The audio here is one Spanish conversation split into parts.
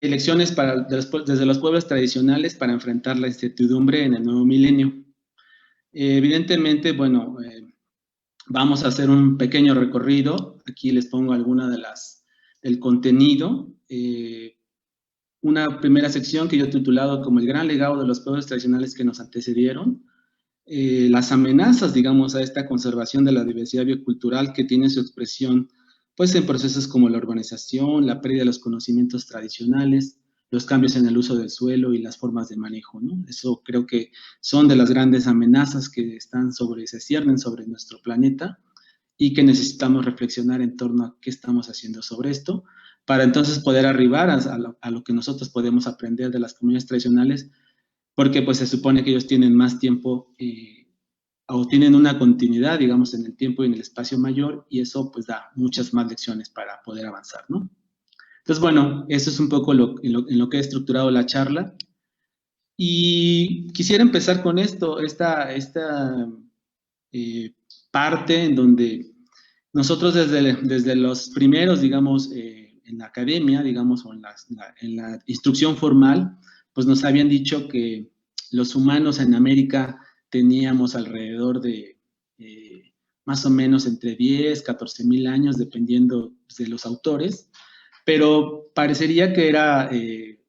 elecciones desde los pueblos tradicionales para enfrentar la incertidumbre en el nuevo milenio. Evidentemente, bueno, vamos a hacer un pequeño recorrido. Aquí les pongo alguna del contenido. Una primera sección que yo he titulado como el gran legado de los pueblos tradicionales que nos antecedieron. Las amenazas, digamos, a esta conservación de la diversidad biocultural que tiene su expresión pues en procesos como la urbanización, la pérdida de los conocimientos tradicionales, los cambios en el uso del suelo y las formas de manejo, ¿no? Eso creo que son de las grandes amenazas que se ciernen sobre nuestro planeta y que necesitamos reflexionar en torno a qué estamos haciendo sobre esto, para entonces poder arribar a lo que nosotros podemos aprender de las comunidades tradicionales, porque pues se supone que ellos tienen más tiempo o tienen una continuidad, digamos, en el tiempo y en el espacio mayor, y eso pues da muchas más lecciones para poder avanzar, ¿no? Entonces, bueno, eso es un poco en lo que he estructurado la charla. Y quisiera empezar con esta parte en donde nosotros desde los primeros, digamos, en la academia, digamos, o en la instrucción formal, pues nos habían dicho que los humanos en América teníamos alrededor de más o menos entre 10, 14 mil años, dependiendo de los autores, pero parecería que era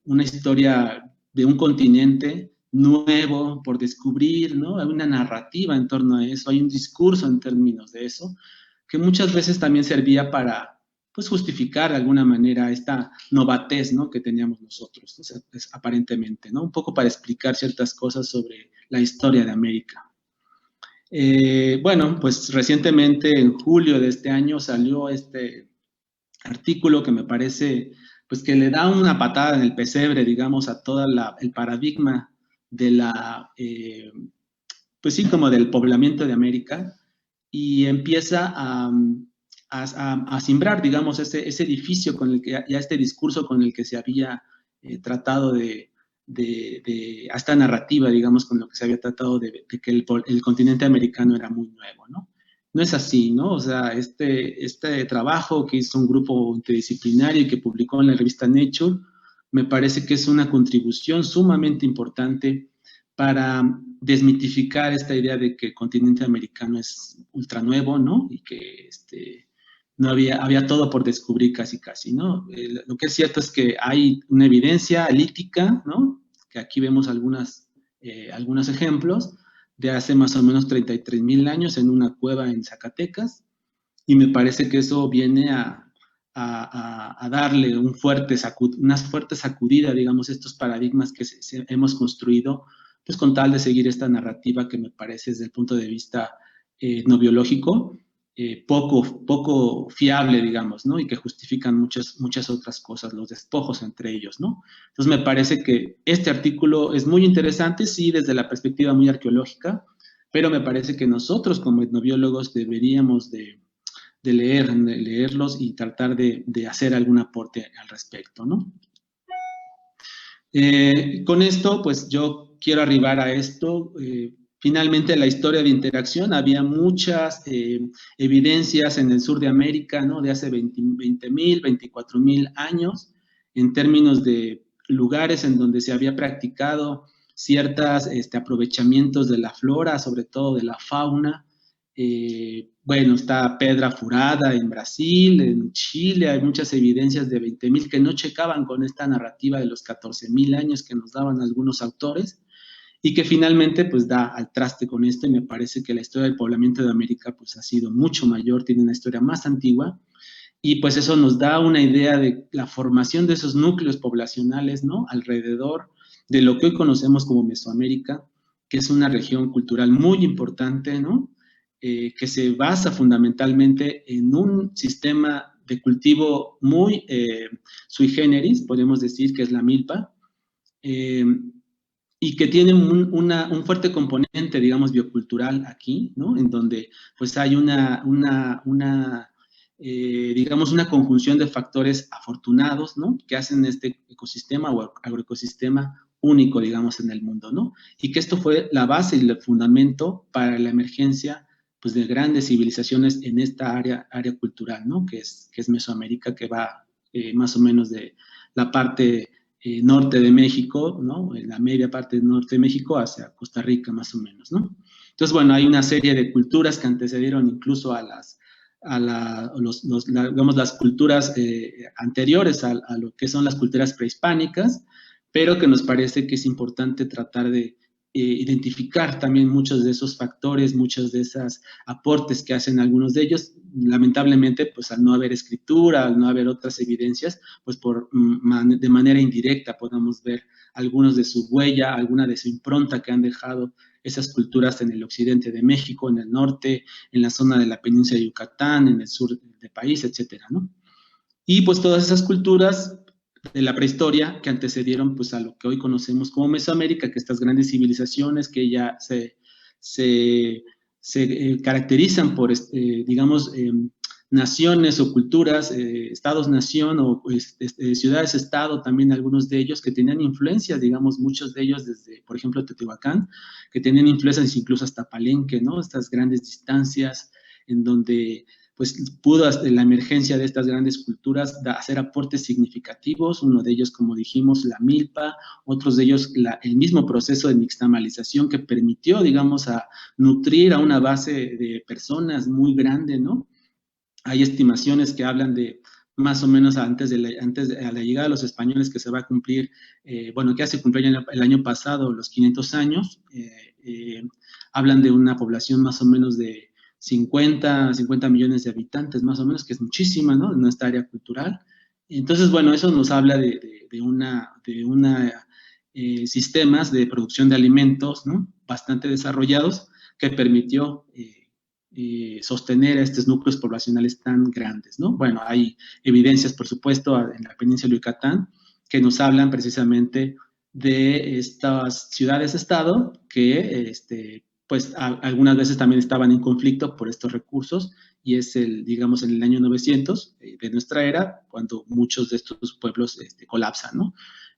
una historia de un continente nuevo por descubrir, ¿no? Hay una narrativa en torno a eso, hay un discurso en términos de eso, que muchas veces también servía para, pues, justificar de alguna manera esta novatez, ¿no? Que teníamos nosotros, o sea, pues, aparentemente, ¿no? Un poco para explicar ciertas cosas sobre la historia de América. Bueno, pues recientemente, en julio de este año, salió este artículo que me parece, pues, que le da una patada en el pesebre, digamos, a todo el paradigma de pues sí, como del poblamiento de América, y empieza a simbrar, digamos, ese edificio con el que, ya este discurso con el que se había tratado a esta narrativa, digamos, con lo que se había tratado de que el continente americano era muy nuevo, ¿no? No es así, ¿no? O sea, este trabajo que hizo un grupo interdisciplinario y que publicó en la revista Nature, me parece que es una contribución sumamente importante para desmitificar esta idea de que el continente americano es ultra nuevo, ¿no? Y que no había todo por descubrir casi, ¿no? Lo que es cierto es que hay una evidencia lítica, ¿no? Que aquí vemos algunos ejemplos de hace más o menos 33 mil años en una cueva en Zacatecas, y me parece que eso viene a darle una fuerte sacudida, digamos, a estos paradigmas que hemos construido, pues con tal de seguir esta narrativa que me parece desde el punto de vista no biológico, poco fiable, digamos, ¿no? Y que justifican muchas otras cosas, los despojos entre ellos, ¿no? Entonces me parece que este artículo es muy interesante, sí, desde la perspectiva muy arqueológica, pero me parece que nosotros como etnobiólogos deberíamos de leerlos y tratar de hacer algún aporte al respecto, ¿no? Con esto, pues yo quiero arribar a esto. Finalmente, la historia de interacción, había muchas evidencias en el sur de América, ¿no? De hace 20,000, 24,000 años, en términos de lugares en donde se había practicado ciertos aprovechamientos de la flora, sobre todo de la fauna. Bueno, está Pedra Furada en Brasil, en Chile, hay muchas evidencias de 20,000 que no checaban con esta narrativa de los 14,000 años que nos daban algunos autores, y que finalmente pues da al traste con esto, y me parece que la historia del poblamiento de América pues ha sido mucho mayor, tiene una historia más antigua, y pues eso nos da una idea de la formación de esos núcleos poblacionales, ¿no? Alrededor de lo que hoy conocemos como Mesoamérica, que es una región cultural muy importante, ¿no? Que se basa fundamentalmente en un sistema de cultivo muy sui generis, podemos decir que es la milpa, y que tiene un fuerte componente, digamos, biocultural aquí, ¿no? En donde pues hay digamos, una conjunción de factores afortunados, ¿no? Que hacen este ecosistema o agroecosistema único, digamos, en el mundo, ¿no? Y que esto fue la base y el fundamento para la emergencia, pues, de grandes civilizaciones en esta área cultural, ¿no? Que es Mesoamérica, que va más o menos de la parte norte de México, ¿no? En la media parte del norte de México hacia Costa Rica, más o menos, ¿no? Entonces, bueno, hay una serie de culturas que antecedieron incluso a digamos, las culturas anteriores a lo que son las culturas prehispánicas, pero que nos parece que es importante tratar de identificar también muchos de esos factores, muchos de esos aportes que hacen algunos de ellos. Lamentablemente, pues al no haber escritura, al no haber otras evidencias, pues de manera indirecta podemos ver algunos de su huella, alguna de su impronta que han dejado esas culturas en el occidente de México, en el norte, en la zona de la península de Yucatán, en el sur del país, etcétera, ¿no? Y pues todas esas culturas de la prehistoria que antecedieron pues a lo que hoy conocemos como Mesoamérica, que estas grandes civilizaciones que ya se caracterizan por, digamos, naciones o culturas, estados-nación o pues, ciudades-estado, también algunos de ellos que tenían influencias, digamos, muchos de ellos desde, por ejemplo, Teotihuacán, que tenían influencias incluso hasta Palenque, ¿no? Estas grandes distancias en donde pues pudo la emergencia de estas grandes culturas hacer aportes significativos, uno de ellos, como dijimos, la milpa, otros de ellos el mismo proceso de nixtamalización que permitió, digamos, a nutrir a una base de personas muy grande, ¿no? Hay estimaciones que hablan de más o menos antes de la llegada de los españoles que se va a cumplir, bueno, que ya se cumplió el año pasado, los 500 años, hablan de una población más o menos de 50 millones de habitantes, más o menos, que es muchísima, ¿no? En esta área cultural. Entonces, bueno, eso nos habla de sistemas de producción de alimentos, ¿no? Bastante desarrollados, que permitió sostener a estos núcleos poblacionales tan grandes, ¿no? Bueno, hay evidencias, por supuesto, en la península de Yucatán, que nos hablan precisamente de estas ciudades-estado que, pues, algunas veces también estaban en conflicto por estos recursos, y es digamos, en el año 900 de nuestra era, cuando muchos de estos pueblos colapsan, ¿no?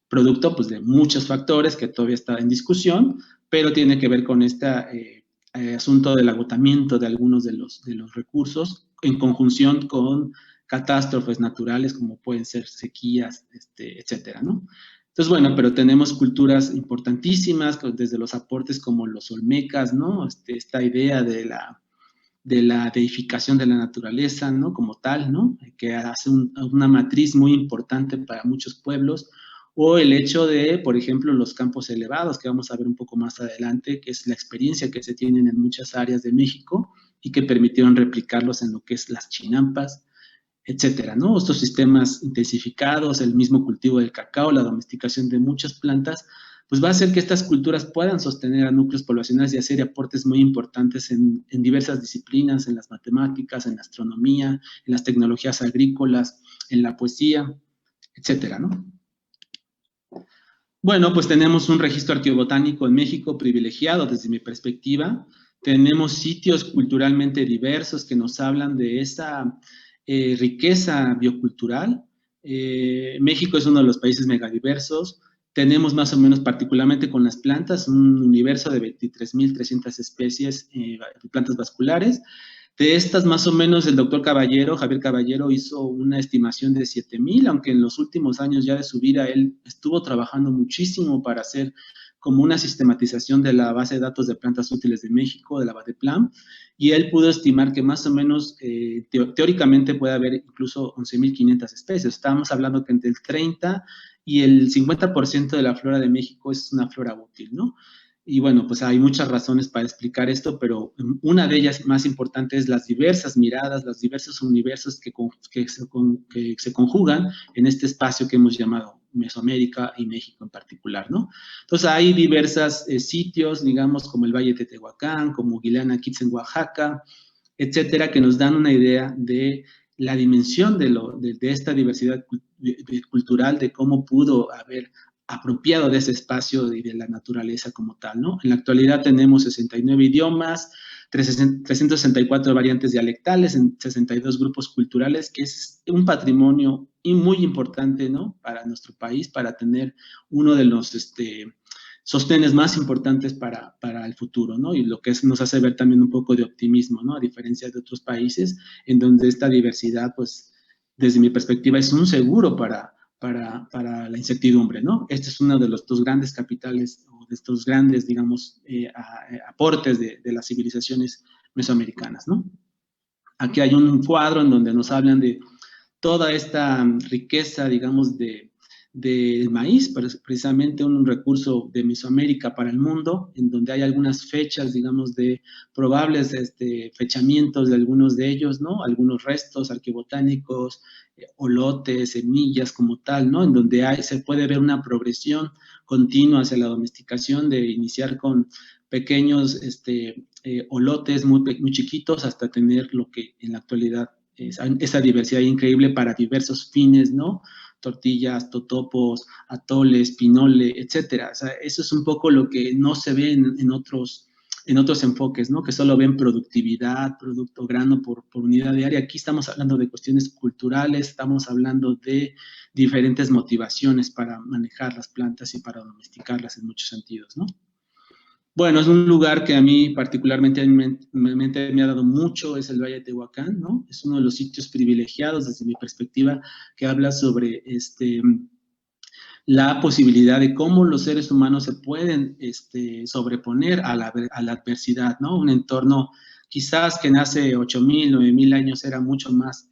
Producto, pues, de muchos factores que todavía están en discusión, pero tiene que ver con esta asunto del agotamiento de algunos de los recursos en conjunción con catástrofes naturales como pueden ser sequías, etcétera, ¿no? Entonces, bueno, pero tenemos culturas importantísimas, desde los aportes como los olmecas, ¿no? Esta idea de la deificación de la naturaleza, ¿no? Como tal, ¿no? Que hace una matriz muy importante para muchos pueblos, o el hecho de, por ejemplo, los campos elevados, que vamos a ver un poco más adelante, que es la experiencia que se tienen en muchas áreas de México y que permitieron replicarlos en lo que es las chinampas, etcétera, ¿no? Estos sistemas intensificados, el mismo cultivo del cacao, la domesticación de muchas plantas, pues va a hacer que estas culturas puedan sostener a núcleos poblacionales y hacer aportes muy importantes en diversas disciplinas, en las matemáticas, en la astronomía, en las tecnologías agrícolas, en la poesía, etcétera, ¿no? Bueno, pues tenemos un registro arqueobotánico en México privilegiado desde mi perspectiva. Tenemos sitios culturalmente diversos que nos hablan de esa riqueza biocultural. México es uno de los países megadiversos. Tenemos más o menos, particularmente con las plantas, un universo de 23.300 especies de plantas vasculares. De estas, más o menos, el doctor Caballero, Javier Caballero, hizo una estimación de 7,000, aunque en los últimos años ya de su vida él estuvo trabajando muchísimo para hacer como una sistematización de la base de datos de plantas útiles de México, de la BADEPLAM, y él pudo estimar que más o menos, teóricamente puede haber incluso 11,500 especies. Estábamos hablando que entre el 30 y el 50% de la flora de México es una flora útil, ¿no? Y bueno, pues hay muchas razones para explicar esto, pero una de ellas más importante es las diversas miradas, los diversos universos que se conjugan en este espacio que hemos llamado Mesoamérica y México en particular, ¿no? Entonces hay diversos sitios, digamos, como el Valle de Tehuacán, como Guileana Kitz en Oaxaca, etcétera, que nos dan una idea de la dimensión de esta diversidad cultural, de cómo pudo haber apropiado de ese espacio y de la naturaleza como tal, ¿no? En la actualidad tenemos 69 idiomas, 364 variantes dialectales en 62 grupos culturales, que es un patrimonio muy importante, ¿no? Para nuestro país, para tener uno de los sostenes más importantes para el futuro, ¿no? Y lo que nos hace ver también un poco de optimismo, ¿no? A diferencia de otros países en donde esta diversidad, pues, desde mi perspectiva, es un seguro para para la incertidumbre, ¿no? Este es uno de los dos grandes capitales, o de estos grandes, digamos, aportes de las civilizaciones mesoamericanas, ¿no? Aquí hay un cuadro en donde nos hablan de toda esta riqueza, digamos, de maíz, precisamente un recurso de Mesoamérica para el mundo, en donde hay algunas fechas, digamos, de probables fechamientos de algunos de ellos, ¿no? Algunos restos arqueobotánicos, olotes, semillas como tal, ¿no? En donde se puede ver una progresión continua hacia la domesticación, de iniciar con pequeños olotes muy chiquitos hasta tener lo que en la actualidad esa diversidad increíble para diversos fines, ¿no? Tortillas, totopos, atoles, pinole, etcétera. O sea, eso es un poco lo que no se ve en otros enfoques, ¿no? Que solo ven productividad, producto grano por unidad diaria. Aquí estamos hablando de cuestiones culturales, estamos hablando de diferentes motivaciones para manejar las plantas y para domesticarlas en muchos sentidos, ¿no? Bueno, es un lugar que a mí particularmente me ha dado mucho, es el Valle de Tehuacán, ¿no? Es uno de los sitios privilegiados desde mi perspectiva que habla sobre la posibilidad de cómo los seres humanos se pueden sobreponer a la adversidad, ¿no? Un entorno quizás que hace 8,000, 9,000 años era mucho más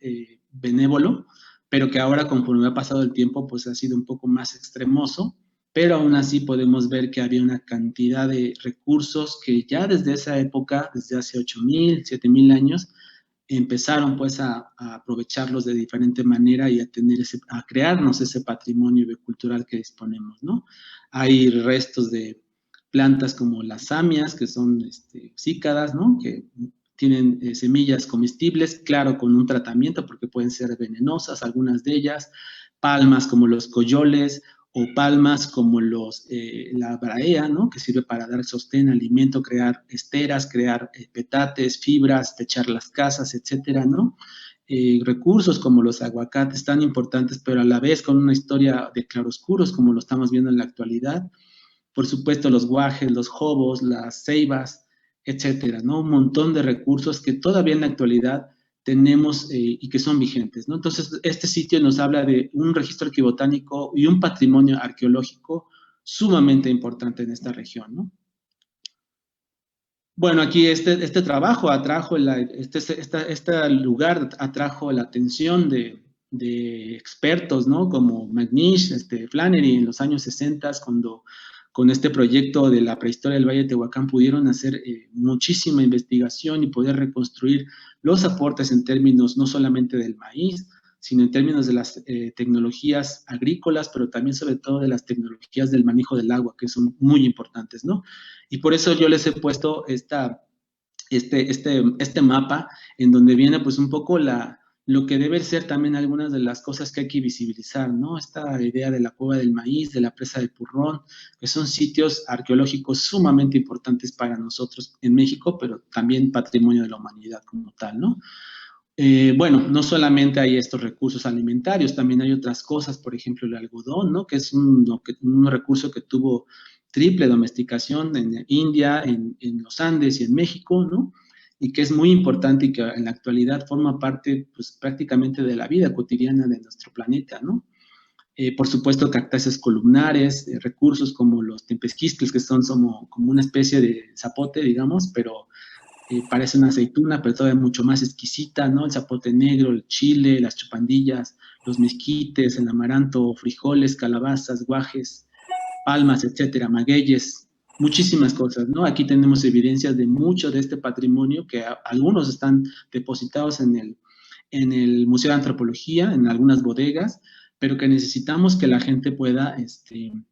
benévolo, pero que ahora conforme ha pasado el tiempo pues ha sido un poco más extremoso, pero aún así podemos ver que había una cantidad de recursos que ya desde esa época, desde hace 8,000, 7,000 años, empezaron pues a aprovecharlos de diferente manera y a crearnos ese patrimonio cultural que disponemos, ¿no? Hay restos de plantas como las samias, que son cícadas, ¿no? Que tienen semillas comestibles, claro, con un tratamiento porque pueden ser venenosas, algunas de ellas, palmas como los coyoles, o palmas como la braea, ¿no? Que sirve para dar sostén, alimento, crear esteras, crear petates, fibras, techar las casas, etcétera, ¿no? Recursos como los aguacates tan importantes, pero a la vez con una historia de claroscuros como lo estamos viendo en la actualidad. Por supuesto, los guajes, los jobos, las ceibas, etcétera, ¿no? Un montón de recursos que todavía en la actualidad tenemos y que son vigentes, ¿no? Entonces, este sitio nos habla de un registro arqueobotánico y un patrimonio arqueológico sumamente importante en esta región, ¿no? Bueno, aquí este trabajo atrajo, este lugar atrajo la atención de expertos, ¿no? Como McNish, Flannery en los años 60, cuando con este proyecto de la prehistoria del Valle de Tehuacán pudieron hacer muchísima investigación y poder reconstruir los aportes en términos no solamente del maíz, sino en términos de las tecnologías agrícolas, pero también sobre todo de las tecnologías del manejo del agua, que son muy importantes, ¿no? Y por eso yo les he puesto este mapa en donde viene pues un poco lo que debe ser también algunas de las cosas que hay que visibilizar, ¿no? Esta idea de la cueva del maíz, de la presa de Purrón, que son sitios arqueológicos sumamente importantes para nosotros en México, pero también patrimonio de la humanidad como tal, ¿no? Bueno, no solamente hay estos recursos alimentarios, también hay otras cosas, por ejemplo, el algodón, ¿no? Que es un recurso que tuvo triple domesticación en India, en los Andes y en México, ¿no? Y que es muy importante y que en la actualidad forma parte, pues, prácticamente de la vida cotidiana de nuestro planeta, ¿no? Por supuesto, cactáceas columnares, recursos como los tempesquistles, que son como una especie de zapote, digamos, pero parece una aceituna, pero todavía mucho más exquisita, ¿no? El zapote negro, el chile, las chupandillas, los mezquites, el amaranto, frijoles, calabazas, guajes, palmas, etcétera, magueyes, muchísimas cosas, ¿no? Aquí tenemos evidencias de mucho de este patrimonio que algunos están depositados en el Museo de Antropología, en algunas bodegas, pero que necesitamos que la gente pueda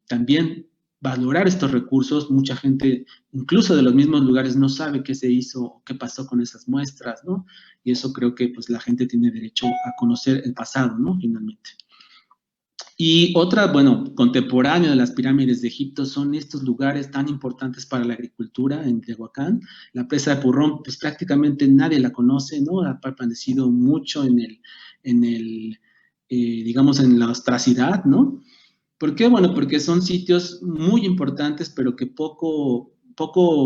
también valorar estos recursos. Mucha gente, incluso de los mismos lugares, no sabe qué se hizo o qué pasó con esas muestras, ¿no? Y eso creo que pues la gente tiene derecho a conocer el pasado, ¿no? Finalmente. Y otra, bueno, contemporánea de las pirámides de Egipto son estos lugares tan importantes para la agricultura en Tehuacán. La presa de Purrón, pues prácticamente nadie la conoce, ¿no? Ha permanecido mucho digamos, en la ostracidad, ¿no? ¿Por qué? Bueno, porque son sitios muy importantes, pero que poco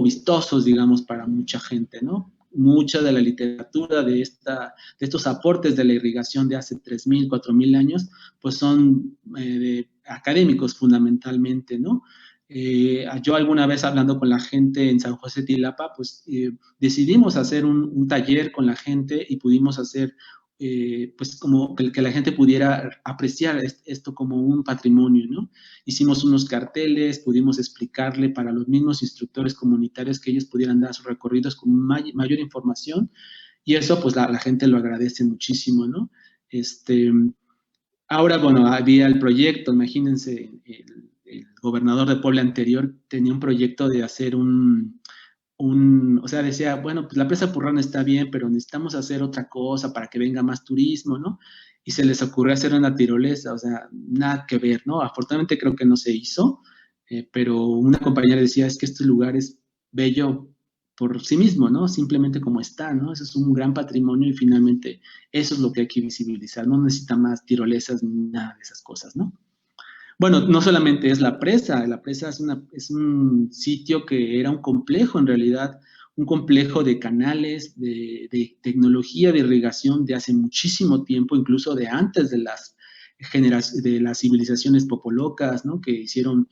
vistosos, digamos, para mucha gente, ¿no? mucha de la literatura de estos aportes de la irrigación de hace 3.000, 4.000 años, pues son académicos fundamentalmente, ¿no? Yo alguna vez hablando con la gente en San José Tilapa, pues decidimos hacer un taller con la gente y pudimos hacer pues como que la gente pudiera apreciar esto como un patrimonio, ¿no? Hicimos unos carteles, pudimos explicarle para los mismos instructores comunitarios que ellos pudieran dar sus recorridos con mayor información, y eso pues la gente lo agradece muchísimo, ¿no? Ahora, bueno, había el proyecto, imagínense, el gobernador de Puebla anterior tenía un proyecto de hacer o sea, decía, bueno, pues la presa Purrán está bien, pero necesitamos hacer otra cosa para que venga más turismo, ¿no? Y se les ocurrió hacer una tirolesa, o sea, nada que ver, ¿no? Afortunadamente creo que no se hizo, pero una compañera decía, es que este lugar es bello por sí mismo, ¿no? Simplemente como está, ¿no? Eso es un gran patrimonio y finalmente eso es lo que hay que visibilizar, no necesita más tirolesas ni nada de esas cosas, ¿no? Bueno, no solamente es la presa es un sitio que era un complejo en realidad, un complejo de canales, de tecnología de irrigación de hace muchísimo tiempo, incluso de antes de de las civilizaciones popolocas, ¿no? Que hicieron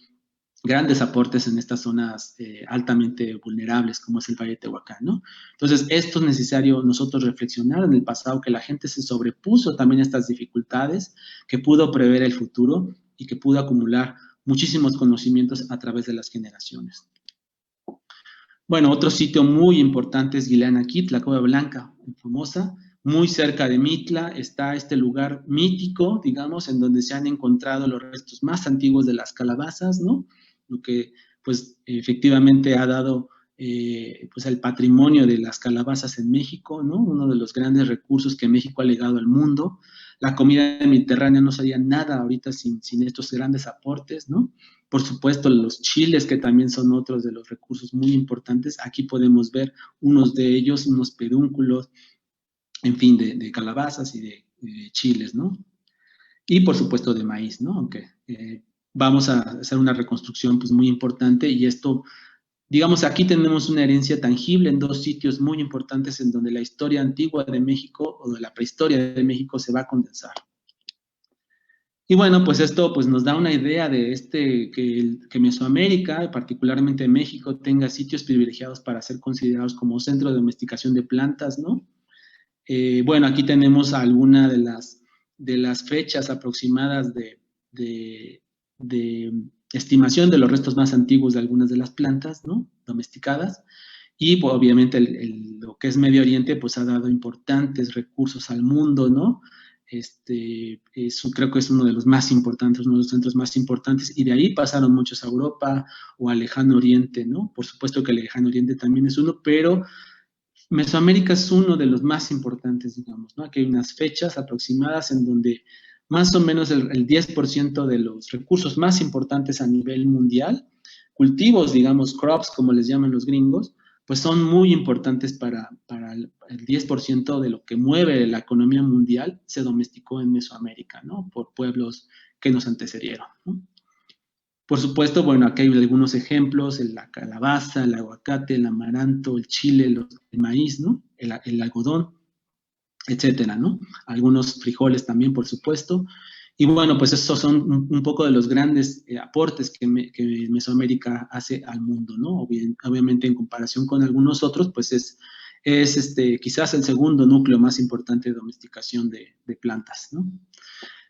grandes aportes en estas zonas altamente vulnerables, como es el Valle de Tehuacán, ¿no? Entonces, esto es necesario nosotros reflexionar en el pasado, que la gente se sobrepuso también a estas dificultades, que pudo prever el futuro y que pudo acumular muchísimos conocimientos a través de las generaciones. Bueno, otro sitio muy importante es Guileanaquit, la Cueva Blanca, famosa. Muy cerca de Mitla está este lugar mítico, digamos, en donde se han encontrado los restos más antiguos de las calabazas, ¿no? Lo que, pues, efectivamente ha dado, pues, el patrimonio de las calabazas en México, ¿no? Uno de los grandes recursos que México ha legado al mundo. La comida mediterránea no sería nada ahorita sin estos grandes aportes, ¿no? Por supuesto, los chiles, que también son otros de los recursos muy importantes. Aquí podemos ver unos de ellos, unos pedúnculos, en fin, de calabazas y de chiles, ¿no? Y por supuesto de maíz, ¿no? Aunque vamos a hacer una reconstrucción pues muy importante, y esto, digamos, aquí tenemos una herencia tangible en dos sitios muy importantes en donde la historia antigua de México o de la prehistoria de México se va a condensar. Y bueno, pues esto pues nos da una idea de que Mesoamérica, particularmente México, tenga sitios privilegiados para ser considerados como centro de domesticación de plantas, ¿no? Bueno, aquí tenemos algunas de las fechas aproximadas de estimación de los restos más antiguos de algunas de las plantas, ¿no? Domesticadas. Y pues, obviamente lo que es Medio Oriente pues ha dado importantes recursos al mundo, ¿no? Creo que es uno de los más importantes, uno de los centros más importantes, y de ahí pasaron muchos a Europa o al Lejano Oriente, ¿no? Por supuesto que el Lejano Oriente también es uno, pero Mesoamérica es uno de los más importantes, digamos, ¿no? Aquí hay unas fechas aproximadas en donde más o menos el 10% de los recursos más importantes a nivel mundial, cultivos, digamos, crops, como les llaman los gringos, pues son muy importantes para el 10% de lo que mueve la economía mundial, se domesticó en Mesoamérica, ¿no? Por pueblos que nos antecedieron, ¿no? Por supuesto, bueno, aquí hay algunos ejemplos: la calabaza, el aguacate, el amaranto, el chile, el maíz, ¿no? El algodón, etcétera, ¿no? Algunos frijoles también, por supuesto. Y bueno, pues estos son un poco de los grandes aportes que Mesoamérica hace al mundo, ¿no? Obviamente en comparación con algunos otros, pues es quizás el segundo núcleo más importante de domesticación de plantas, ¿no?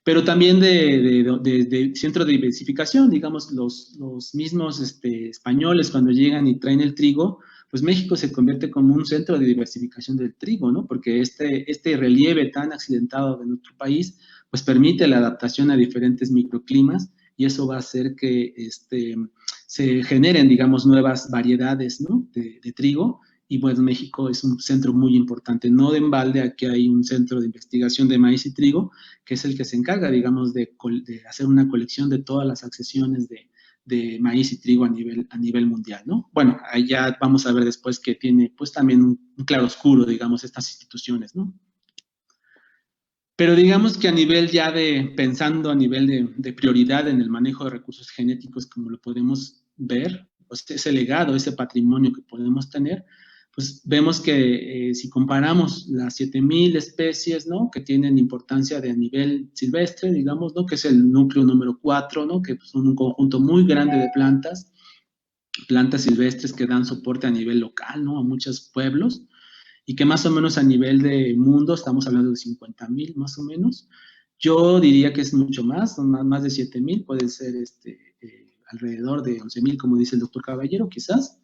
Pero también de centro de diversificación, digamos, los mismos españoles cuando llegan y traen el trigo, pues México se convierte como un centro de diversificación del trigo, ¿no? Porque este relieve tan accidentado de nuestro país, pues permite la adaptación a diferentes microclimas, y eso va a hacer que se generen, digamos, nuevas variedades, ¿no? de trigo. Y pues México es un centro muy importante. No de embalde, aquí hay un centro de investigación de maíz y trigo, que es el que se encarga, digamos, de hacer una colección de todas las accesiones de maíz y trigo a nivel mundial, ¿no? Bueno, ahí ya vamos a ver después que tiene, pues, también un claroscuro, digamos, estas instituciones, ¿no? Pero digamos que a nivel ya pensando a nivel de prioridad en el manejo de recursos genéticos, como lo podemos ver, pues ese legado, ese patrimonio que podemos tener, pues vemos que si comparamos las 7.000 especies, ¿no? Que tienen importancia de a nivel silvestre, digamos, ¿no? Que es el núcleo número 4, ¿no? Que son un conjunto muy grande de plantas silvestres que dan soporte a nivel local, ¿no? A muchos pueblos, y que más o menos a nivel de mundo estamos hablando de 50.000 más o menos. Yo diría que es mucho más, son más de 7.000, puede ser alrededor de 11.000, como dice el doctor Caballero, quizás,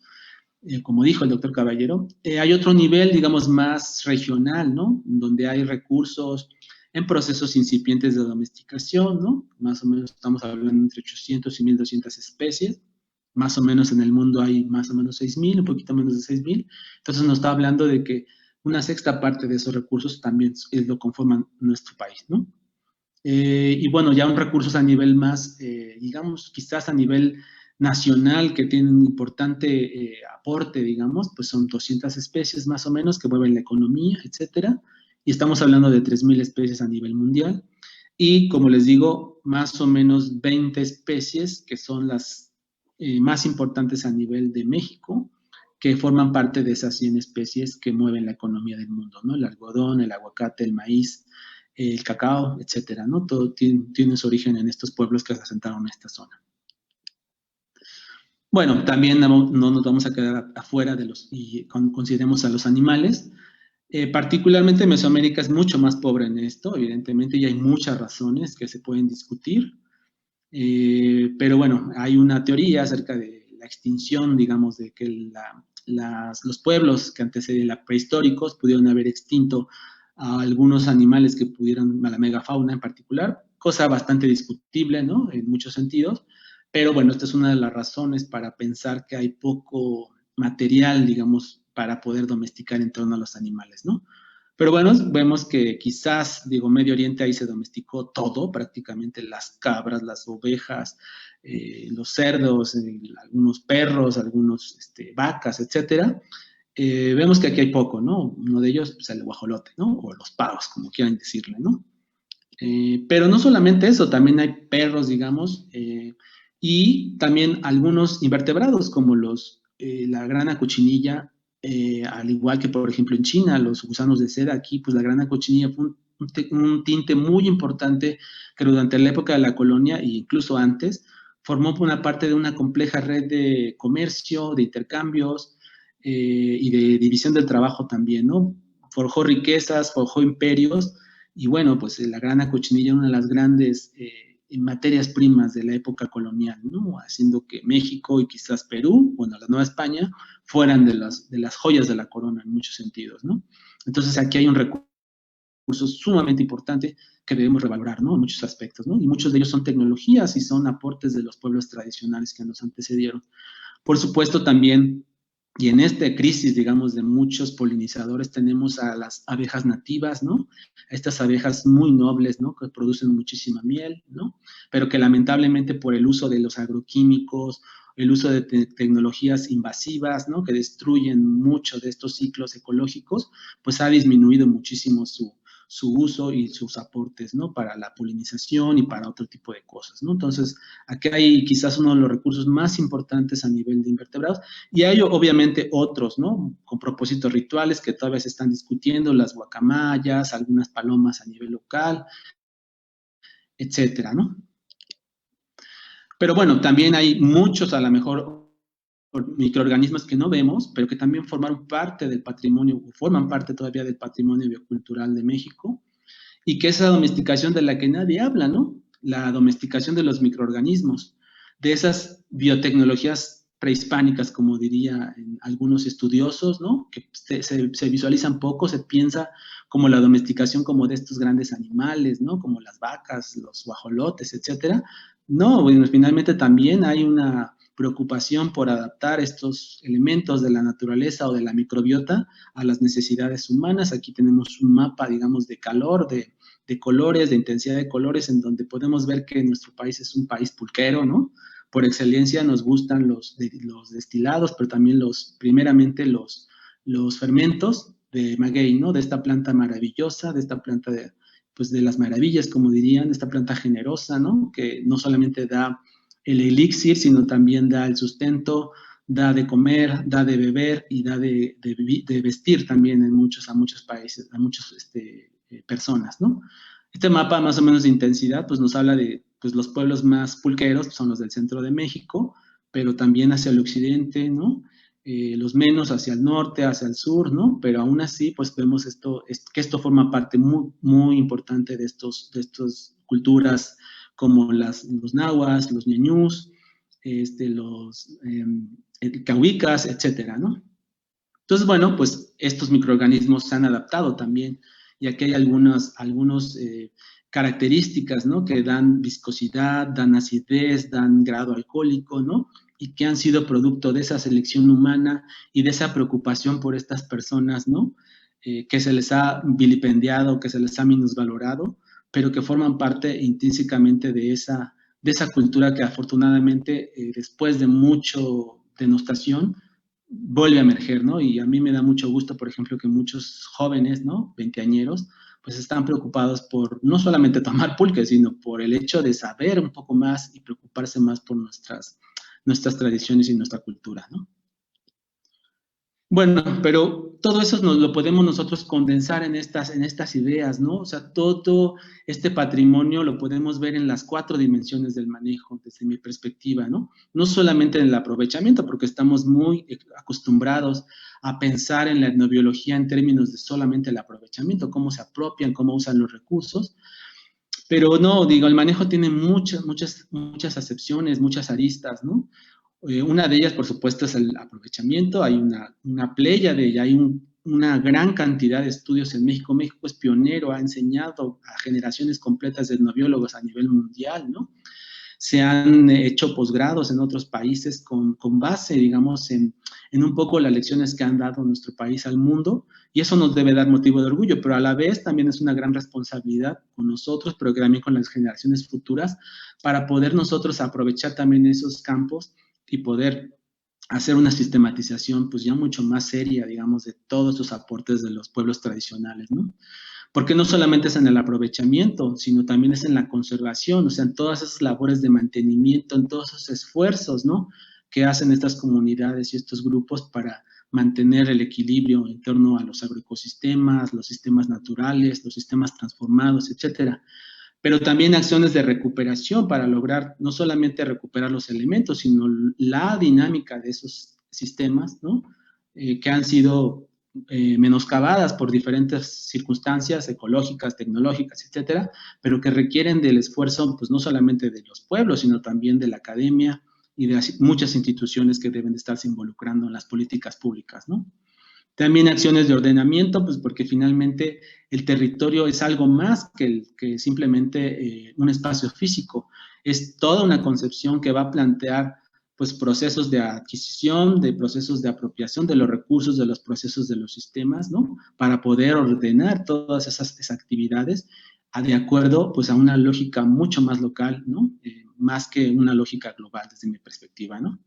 como dijo el doctor Caballero. Hay otro nivel, digamos, más regional, ¿no? Donde hay recursos en procesos incipientes de domesticación, ¿no? Más o menos estamos hablando entre 800 y 1.200 especies. Más o menos en el mundo hay más o menos 6.000, un poquito menos de 6.000. Entonces nos está hablando de que una sexta parte de esos recursos también lo conforman nuestro país, ¿no? Y bueno, ya un recursos a nivel más, digamos, quizás a nivel nacional que tienen un importante aporte, digamos, pues son 200 especies más o menos que mueven la economía, etcétera. Y estamos hablando de 3.000 especies a nivel mundial. Y como les digo, más o menos 20 especies que son las más importantes a nivel de México, que forman parte de esas 100 especies que mueven la economía del mundo, ¿no? El algodón, el aguacate, el maíz, el cacao, etcétera, ¿no? Todo tiene su origen en estos pueblos que se asentaron en esta zona. Bueno, también no nos vamos a quedar afuera de y consideremos a los animales. Particularmente Mesoamérica es mucho más pobre en esto, evidentemente, y hay muchas razones que se pueden discutir. Pero bueno, hay una teoría acerca de la extinción, digamos, de que los pueblos que antes eran prehistóricos pudieron haber extinto a algunos animales que pudieran, a la megafauna en particular, cosa bastante discutible, ¿no? En muchos sentidos, pero bueno, esta es una de las razones para pensar que hay poco material, digamos, para poder domesticar en torno a los animales, ¿no? Pero bueno, vemos que quizás, digo, Medio Oriente ahí se domesticó todo, prácticamente las cabras, las ovejas, los cerdos, algunos perros, algunos vacas, etcétera. Vemos que aquí hay poco, ¿no? Uno de ellos, pues el guajolote, ¿no? O los pavos, como quieran decirle, ¿no? Pero no solamente eso, también hay perros, digamos, y también algunos invertebrados como la grana cochinilla, al igual que por ejemplo en China, los gusanos de seda, aquí pues la grana cochinilla fue un tinte muy importante que durante la época de la colonia e incluso antes formó una parte de una compleja red de comercio, de intercambios y de división del trabajo también, ¿no? Forjó riquezas, forjó imperios y bueno, pues la grana cochinilla es una de las grandes materias primas de la época colonial, ¿no? Haciendo que México y quizás Perú, bueno, la Nueva España, fueran de las joyas de la corona en muchos sentidos, ¿no? Entonces aquí hay un recurso sumamente importante que debemos revalorar, ¿no? En muchos aspectos, ¿no? Y muchos de ellos son tecnologías y son aportes de los pueblos tradicionales que nos antecedieron. Por supuesto, también, y en esta crisis, digamos, de muchos polinizadores, tenemos a las abejas nativas, ¿no? Estas abejas muy nobles, ¿no? Que producen muchísima miel, ¿no? Pero que lamentablemente por el uso de los agroquímicos, el uso de tecnologías invasivas, ¿no? Que destruyen mucho de estos ciclos ecológicos, pues ha disminuido muchísimo su uso y sus aportes, ¿no? Para la polinización y para otro tipo de cosas, ¿no? Entonces, aquí hay quizás uno de los recursos más importantes a nivel de invertebrados y hay obviamente otros, ¿no? Con propósitos rituales que todavía se están discutiendo, las guacamayas, algunas palomas a nivel local, etcétera, ¿no? Pero bueno, también hay muchos a lo mejor microorganismos que no vemos, pero que también formaron parte del patrimonio, o forman parte todavía del patrimonio biocultural de México, y que esa domesticación de la que nadie habla, ¿no? La domesticación de los microorganismos, de esas biotecnologías prehispánicas, como dirían algunos estudiosos, ¿no? Que se visualizan poco, se piensa como la domesticación como de estos grandes animales, ¿no? Como las vacas, los guajolotes, etcétera. No, bueno, finalmente también hay una preocupación por adaptar estos elementos de la naturaleza o de la microbiota a las necesidades humanas. Aquí tenemos un mapa, digamos, de calor, de colores, de intensidad de colores, en donde podemos ver que nuestro país es un país pulquero, ¿no? Por excelencia nos gustan los destilados, pero también primeramente los fermentos de maguey, ¿no? De esta planta maravillosa, de esta planta pues de las maravillas, como dirían, esta planta generosa, ¿no? Que no solamente da el elixir, sino también da el sustento, da de comer, da de beber y da de vestir también a muchos países, a muchas personas, ¿no? Este mapa más o menos de intensidad pues nos habla de pues, los pueblos más pulqueros, son los del centro de México, pero también hacia el occidente, ¿no? Los menos hacia el norte, hacia el sur, ¿no? Pero aún así, pues vemos que esto forma parte muy, muy importante de estas culturas como los nahuas, los ñañús, los cahuicas, etcétera, ¿no? Entonces, bueno, pues estos microorganismos se han adaptado también, y aquí hay algunas características, ¿no? Que dan viscosidad, dan acidez, dan grado alcohólico, ¿no? Y que han sido producto de esa selección humana y de esa preocupación por estas personas, ¿no? Que se les ha vilipendiado, que se les ha minusvalorado, pero que forman parte intrínsecamente de esa cultura que afortunadamente, después de mucho denostación, vuelve a emerger, ¿no? Y a mí me da mucho gusto, por ejemplo, que muchos jóvenes, ¿no? Veinteañeros, pues están preocupados por no solamente tomar pulque, sino por el hecho de saber un poco más y preocuparse más por nuestras tradiciones y nuestra cultura, ¿no? Bueno, pero todo eso lo podemos nosotros condensar en estas ideas, ¿no? O sea, todo este patrimonio lo podemos ver en las 4 dimensiones del manejo, desde mi perspectiva, ¿no? No solamente en el aprovechamiento, porque estamos muy acostumbrados a pensar en la etnobiología en términos de solamente el aprovechamiento, cómo se apropian, cómo usan los recursos, pero no, digo, el manejo tiene muchas acepciones, muchas aristas, ¿no? Una de ellas, por supuesto, es el aprovechamiento. Hay una pléyade y hay una gran cantidad de estudios en México. México es pionero, ha enseñado a generaciones completas de etnobiólogos a nivel mundial, ¿no? Se han hecho posgrados en otros países con base, digamos, en un poco las lecciones que han dado nuestro país al mundo, y eso nos debe dar motivo de orgullo, pero a la vez también es una gran responsabilidad con nosotros, pero también con las generaciones futuras, para poder nosotros aprovechar también esos campos y poder hacer una sistematización pues ya mucho más seria, digamos, de todos los aportes de los pueblos tradicionales, ¿no? Porque no solamente es en el aprovechamiento, sino también es en la conservación, o sea, en todas esas labores de mantenimiento, en todos esos esfuerzos, ¿no? Que hacen estas comunidades y estos grupos para mantener el equilibrio en torno a los agroecosistemas, los sistemas naturales, los sistemas transformados, etcétera. Pero también acciones de recuperación para lograr no solamente recuperar los elementos, sino la dinámica de esos sistemas, ¿no? Que han sido menoscabadas por diferentes circunstancias ecológicas, tecnológicas, etcétera, pero que requieren del esfuerzo, pues no solamente de los pueblos, sino también de la academia y de muchas instituciones que deben de estarse involucrando en las políticas públicas, ¿no? También acciones de ordenamiento, pues porque finalmente el territorio es algo más que simplemente un espacio físico. Es toda una concepción que va a plantear pues procesos de adquisición, de procesos de apropiación de los recursos, de los procesos de los sistemas, ¿no? Para poder ordenar todas esas actividades de acuerdo pues a una lógica mucho más local, ¿no? Más que una lógica global desde mi perspectiva, ¿no?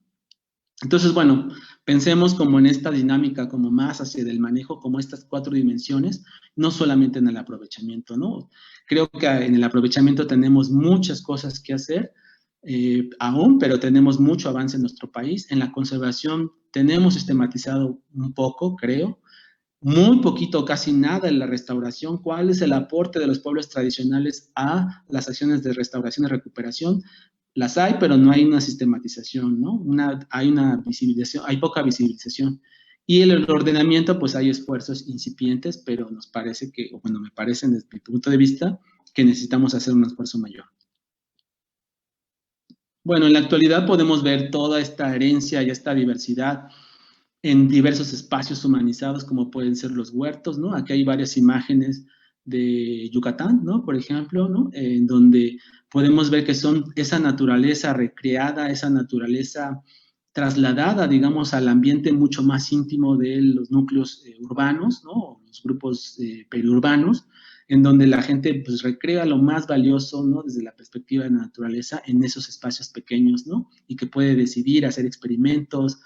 Entonces, bueno, pensemos como en esta dinámica, como más hacia el manejo, como estas 4 dimensiones, no solamente en el aprovechamiento, ¿no? Creo que en el aprovechamiento tenemos muchas cosas que hacer aún, pero tenemos mucho avance en nuestro país. En la conservación tenemos sistematizado un poco, creo, muy poquito, casi nada en la restauración. ¿Cuál es el aporte de los pueblos tradicionales a las acciones de restauración y recuperación? Las hay, pero no hay una sistematización, ¿no? Hay una visibilización, hay poca visibilización. Y el ordenamiento, pues hay esfuerzos incipientes, pero nos parece que, o bueno, me parece desde mi punto de vista, que necesitamos hacer un esfuerzo mayor. Bueno, en la actualidad podemos ver toda esta herencia y esta diversidad en diversos espacios humanizados, como pueden ser los huertos, ¿no? Aquí hay varias imágenes de Yucatán, ¿no? Por ejemplo, ¿no? En donde podemos ver que son esa naturaleza recreada, esa naturaleza trasladada, digamos, al ambiente mucho más íntimo de los núcleos urbanos, ¿no? Los grupos periurbanos, en donde la gente pues recrea lo más valioso, ¿no? Desde la perspectiva de la naturaleza en esos espacios pequeños, ¿no? Y que puede decidir hacer experimentos,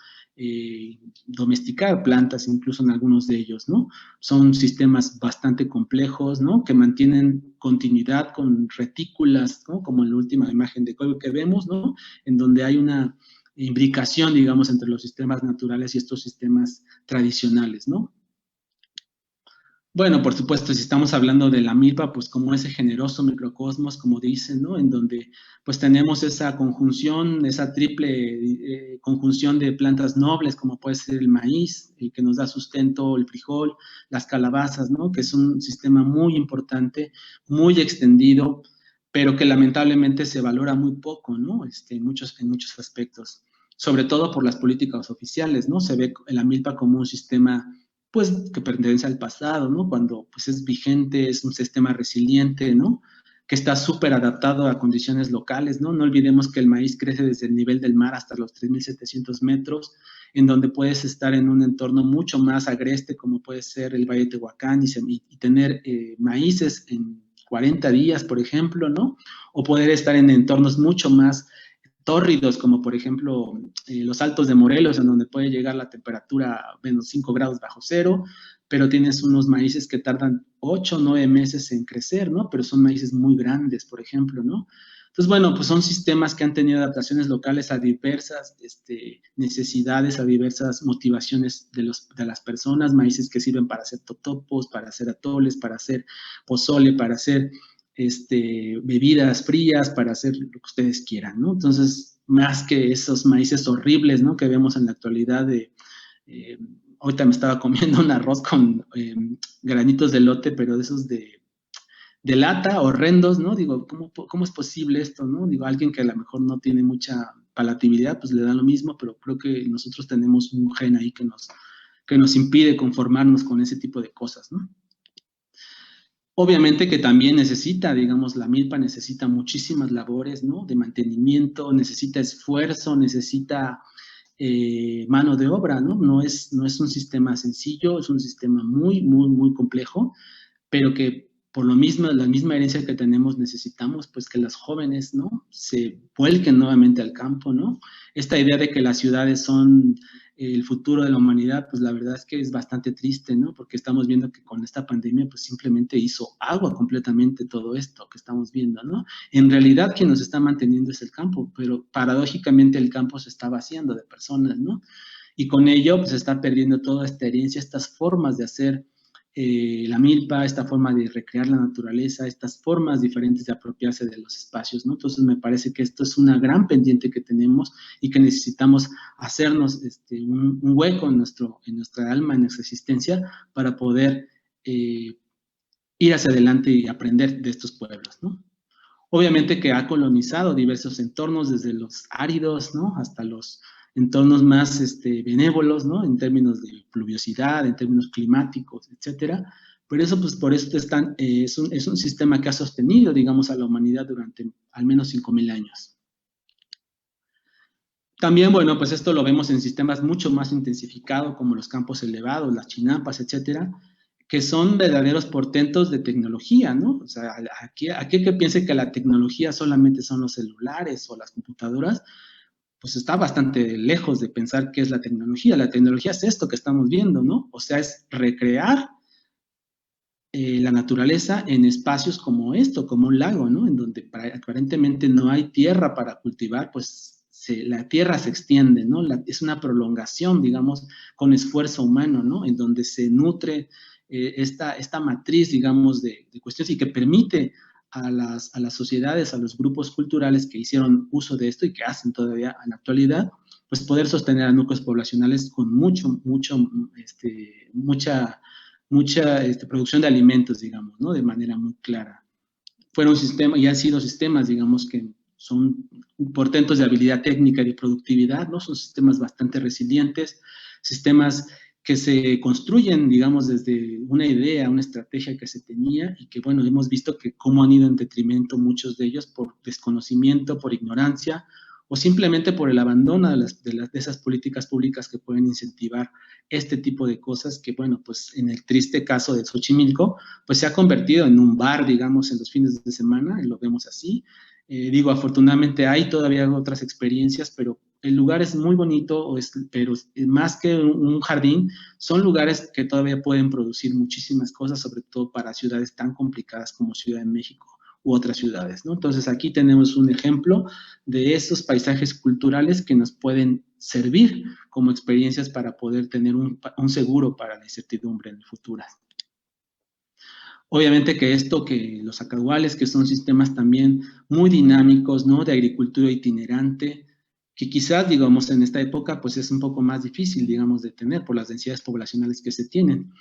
domesticar plantas, incluso en algunos de ellos, ¿no? Son sistemas bastante complejos, ¿no? Que mantienen continuidad con retículas, ¿no? Como en la última imagen de código que vemos, ¿no? En donde hay una imbricación, digamos, entre los sistemas naturales y estos sistemas tradicionales, ¿no? Bueno, por supuesto, si estamos hablando de la milpa, pues como ese generoso microcosmos, como dicen, ¿no? En donde pues tenemos esa conjunción, esa triple conjunción de plantas nobles, como puede ser el maíz, el que nos da sustento, el frijol, las calabazas, ¿no? Que es un sistema muy importante, muy extendido, pero que lamentablemente se valora muy poco, ¿no? En muchos aspectos, sobre todo por las políticas oficiales, ¿no? Se ve la milpa como un sistema pues que pertenece al pasado, ¿no? Cuando pues es vigente, es un sistema resiliente, ¿no? Que está súper adaptado a condiciones locales, ¿no? No olvidemos que el maíz crece desde el nivel del mar hasta los 3.700 metros, en donde puedes estar en un entorno mucho más agreste, como puede ser el Valle de Tehuacán, y tener maíces en 40 días, por ejemplo, ¿no? O poder estar en entornos mucho más tórridos, como por ejemplo los Altos de Morelos, en donde puede llegar la temperatura a menos 5 grados bajo cero, pero tienes unos maíces que tardan 8 o 9 meses en crecer, ¿no? Pero son maíces muy grandes, por ejemplo, ¿no? Entonces, bueno, pues son sistemas que han tenido adaptaciones locales a diversas necesidades, a diversas motivaciones de las personas, maíces que sirven para hacer totopos, para hacer atoles, para hacer pozole, para hacer bebidas frías, para hacer lo que ustedes quieran, ¿no? Entonces, más que esos maíces horribles, ¿no? Que vemos en la actualidad ahorita me estaba comiendo un arroz con granitos de elote, pero de esos de lata, horrendos, ¿no? Digo, ¿cómo es posible esto, no? Digo, alguien que a lo mejor no tiene mucha palatabilidad, pues le da lo mismo, pero creo que nosotros tenemos un gen ahí que nos impide conformarnos con ese tipo de cosas, ¿no? Obviamente que también necesita, digamos, la milpa necesita muchísimas labores, ¿no? De mantenimiento, necesita esfuerzo, necesita mano de obra, ¿no? No es un sistema sencillo, es un sistema muy, muy, muy complejo, pero que por lo mismo, la misma herencia que tenemos, necesitamos pues que las jóvenes, ¿no? Se vuelquen nuevamente al campo, ¿no? Esta idea de que las ciudades son el futuro de la humanidad, pues la verdad es que es bastante triste, ¿no? Porque estamos viendo que con esta pandemia, pues simplemente hizo agua completamente todo esto que estamos viendo, ¿no? En realidad quien nos está manteniendo es el campo, pero paradójicamente el campo se está vaciando de personas, ¿no? Y con ello, pues se está perdiendo toda esta herencia, estas formas de hacer la milpa, esta forma de recrear la naturaleza, estas formas diferentes de apropiarse de los espacios, ¿no? Entonces me parece que esto es una gran pendiente que tenemos y que necesitamos hacernos un hueco en nuestra alma, en nuestra existencia, para poder ir hacia adelante y aprender de estos pueblos, ¿no? Obviamente que ha colonizado diversos entornos, desde los áridos, ¿no? Hasta los entornos más benévolos, ¿no? En términos de pluviosidad, en términos climáticos, etcétera. Pero eso, pues, por eso es un sistema que ha sostenido, digamos, a la humanidad durante al menos 5,000 años. También, bueno, pues esto lo vemos en sistemas mucho más intensificados, como los campos elevados, las chinampas, etcétera, que son verdaderos portentos de tecnología, ¿no? O sea, aquel que piense que la tecnología solamente son los celulares o las computadoras, pues está bastante lejos de pensar qué es la tecnología. La tecnología es esto que estamos viendo, ¿no? O sea, es recrear la naturaleza en espacios como esto, como un lago, ¿no? En donde aparentemente no hay tierra para cultivar, pues la tierra se extiende, ¿no? Es una prolongación, digamos, con esfuerzo humano, ¿no? En donde se nutre esta matriz, digamos, de cuestiones y que permite a las sociedades, a los grupos culturales que hicieron uso de esto y que hacen todavía en la actualidad, pues poder sostener a núcleos poblacionales con mucha producción de alimentos, digamos, ¿no? De manera muy clara. Fueron sistemas y han sido sistemas, digamos, que son portentos de habilidad técnica y de productividad, ¿no? Son sistemas bastante resilientes, sistemas que se construyen, digamos, desde una idea, una estrategia que se tenía y que, bueno, hemos visto que cómo han ido en detrimento muchos de ellos por desconocimiento, por ignorancia o simplemente por el abandono de esas políticas públicas que pueden incentivar este tipo de cosas que, bueno, pues en el triste caso de Xochimilco, pues se ha convertido en un bar, digamos, en los fines de semana, y lo vemos así. Digo, afortunadamente hay todavía otras experiencias, pero el lugar es muy bonito, pero más que un jardín, son lugares que todavía pueden producir muchísimas cosas, sobre todo para ciudades tan complicadas como Ciudad de México u otras ciudades, ¿no? Entonces, aquí tenemos un ejemplo de esos paisajes culturales que nos pueden servir como experiencias para poder tener un seguro para la incertidumbre en el futuro. Obviamente que los acaduales, que son sistemas también muy dinámicos, ¿no? De agricultura itinerante, que quizás, digamos, en esta época, pues es un poco más difícil, digamos, de tener por las densidades poblacionales que se tienen,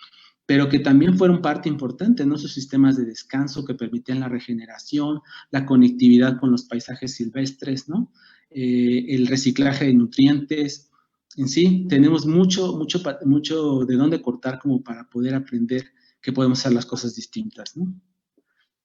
pero que también fueron parte importante, ¿no? Esos sistemas de descanso que permitían la regeneración, la conectividad con los paisajes silvestres, ¿no? El reciclaje de nutrientes. En sí, tenemos mucho de dónde cortar como para poder aprender que podemos hacer las cosas distintas, ¿no?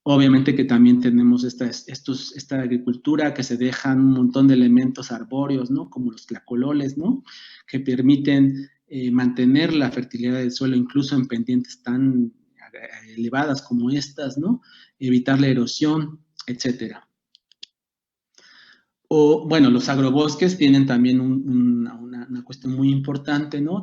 Obviamente que también tenemos esta agricultura que se dejan un montón de elementos arbóreos, ¿no? Como los tlacololes, ¿no? Que permiten mantener la fertilidad del suelo incluso en pendientes tan elevadas como estas, ¿no? Evitar la erosión, etcétera. O, bueno, los agrobosques tienen también una cuestión muy importante, ¿no?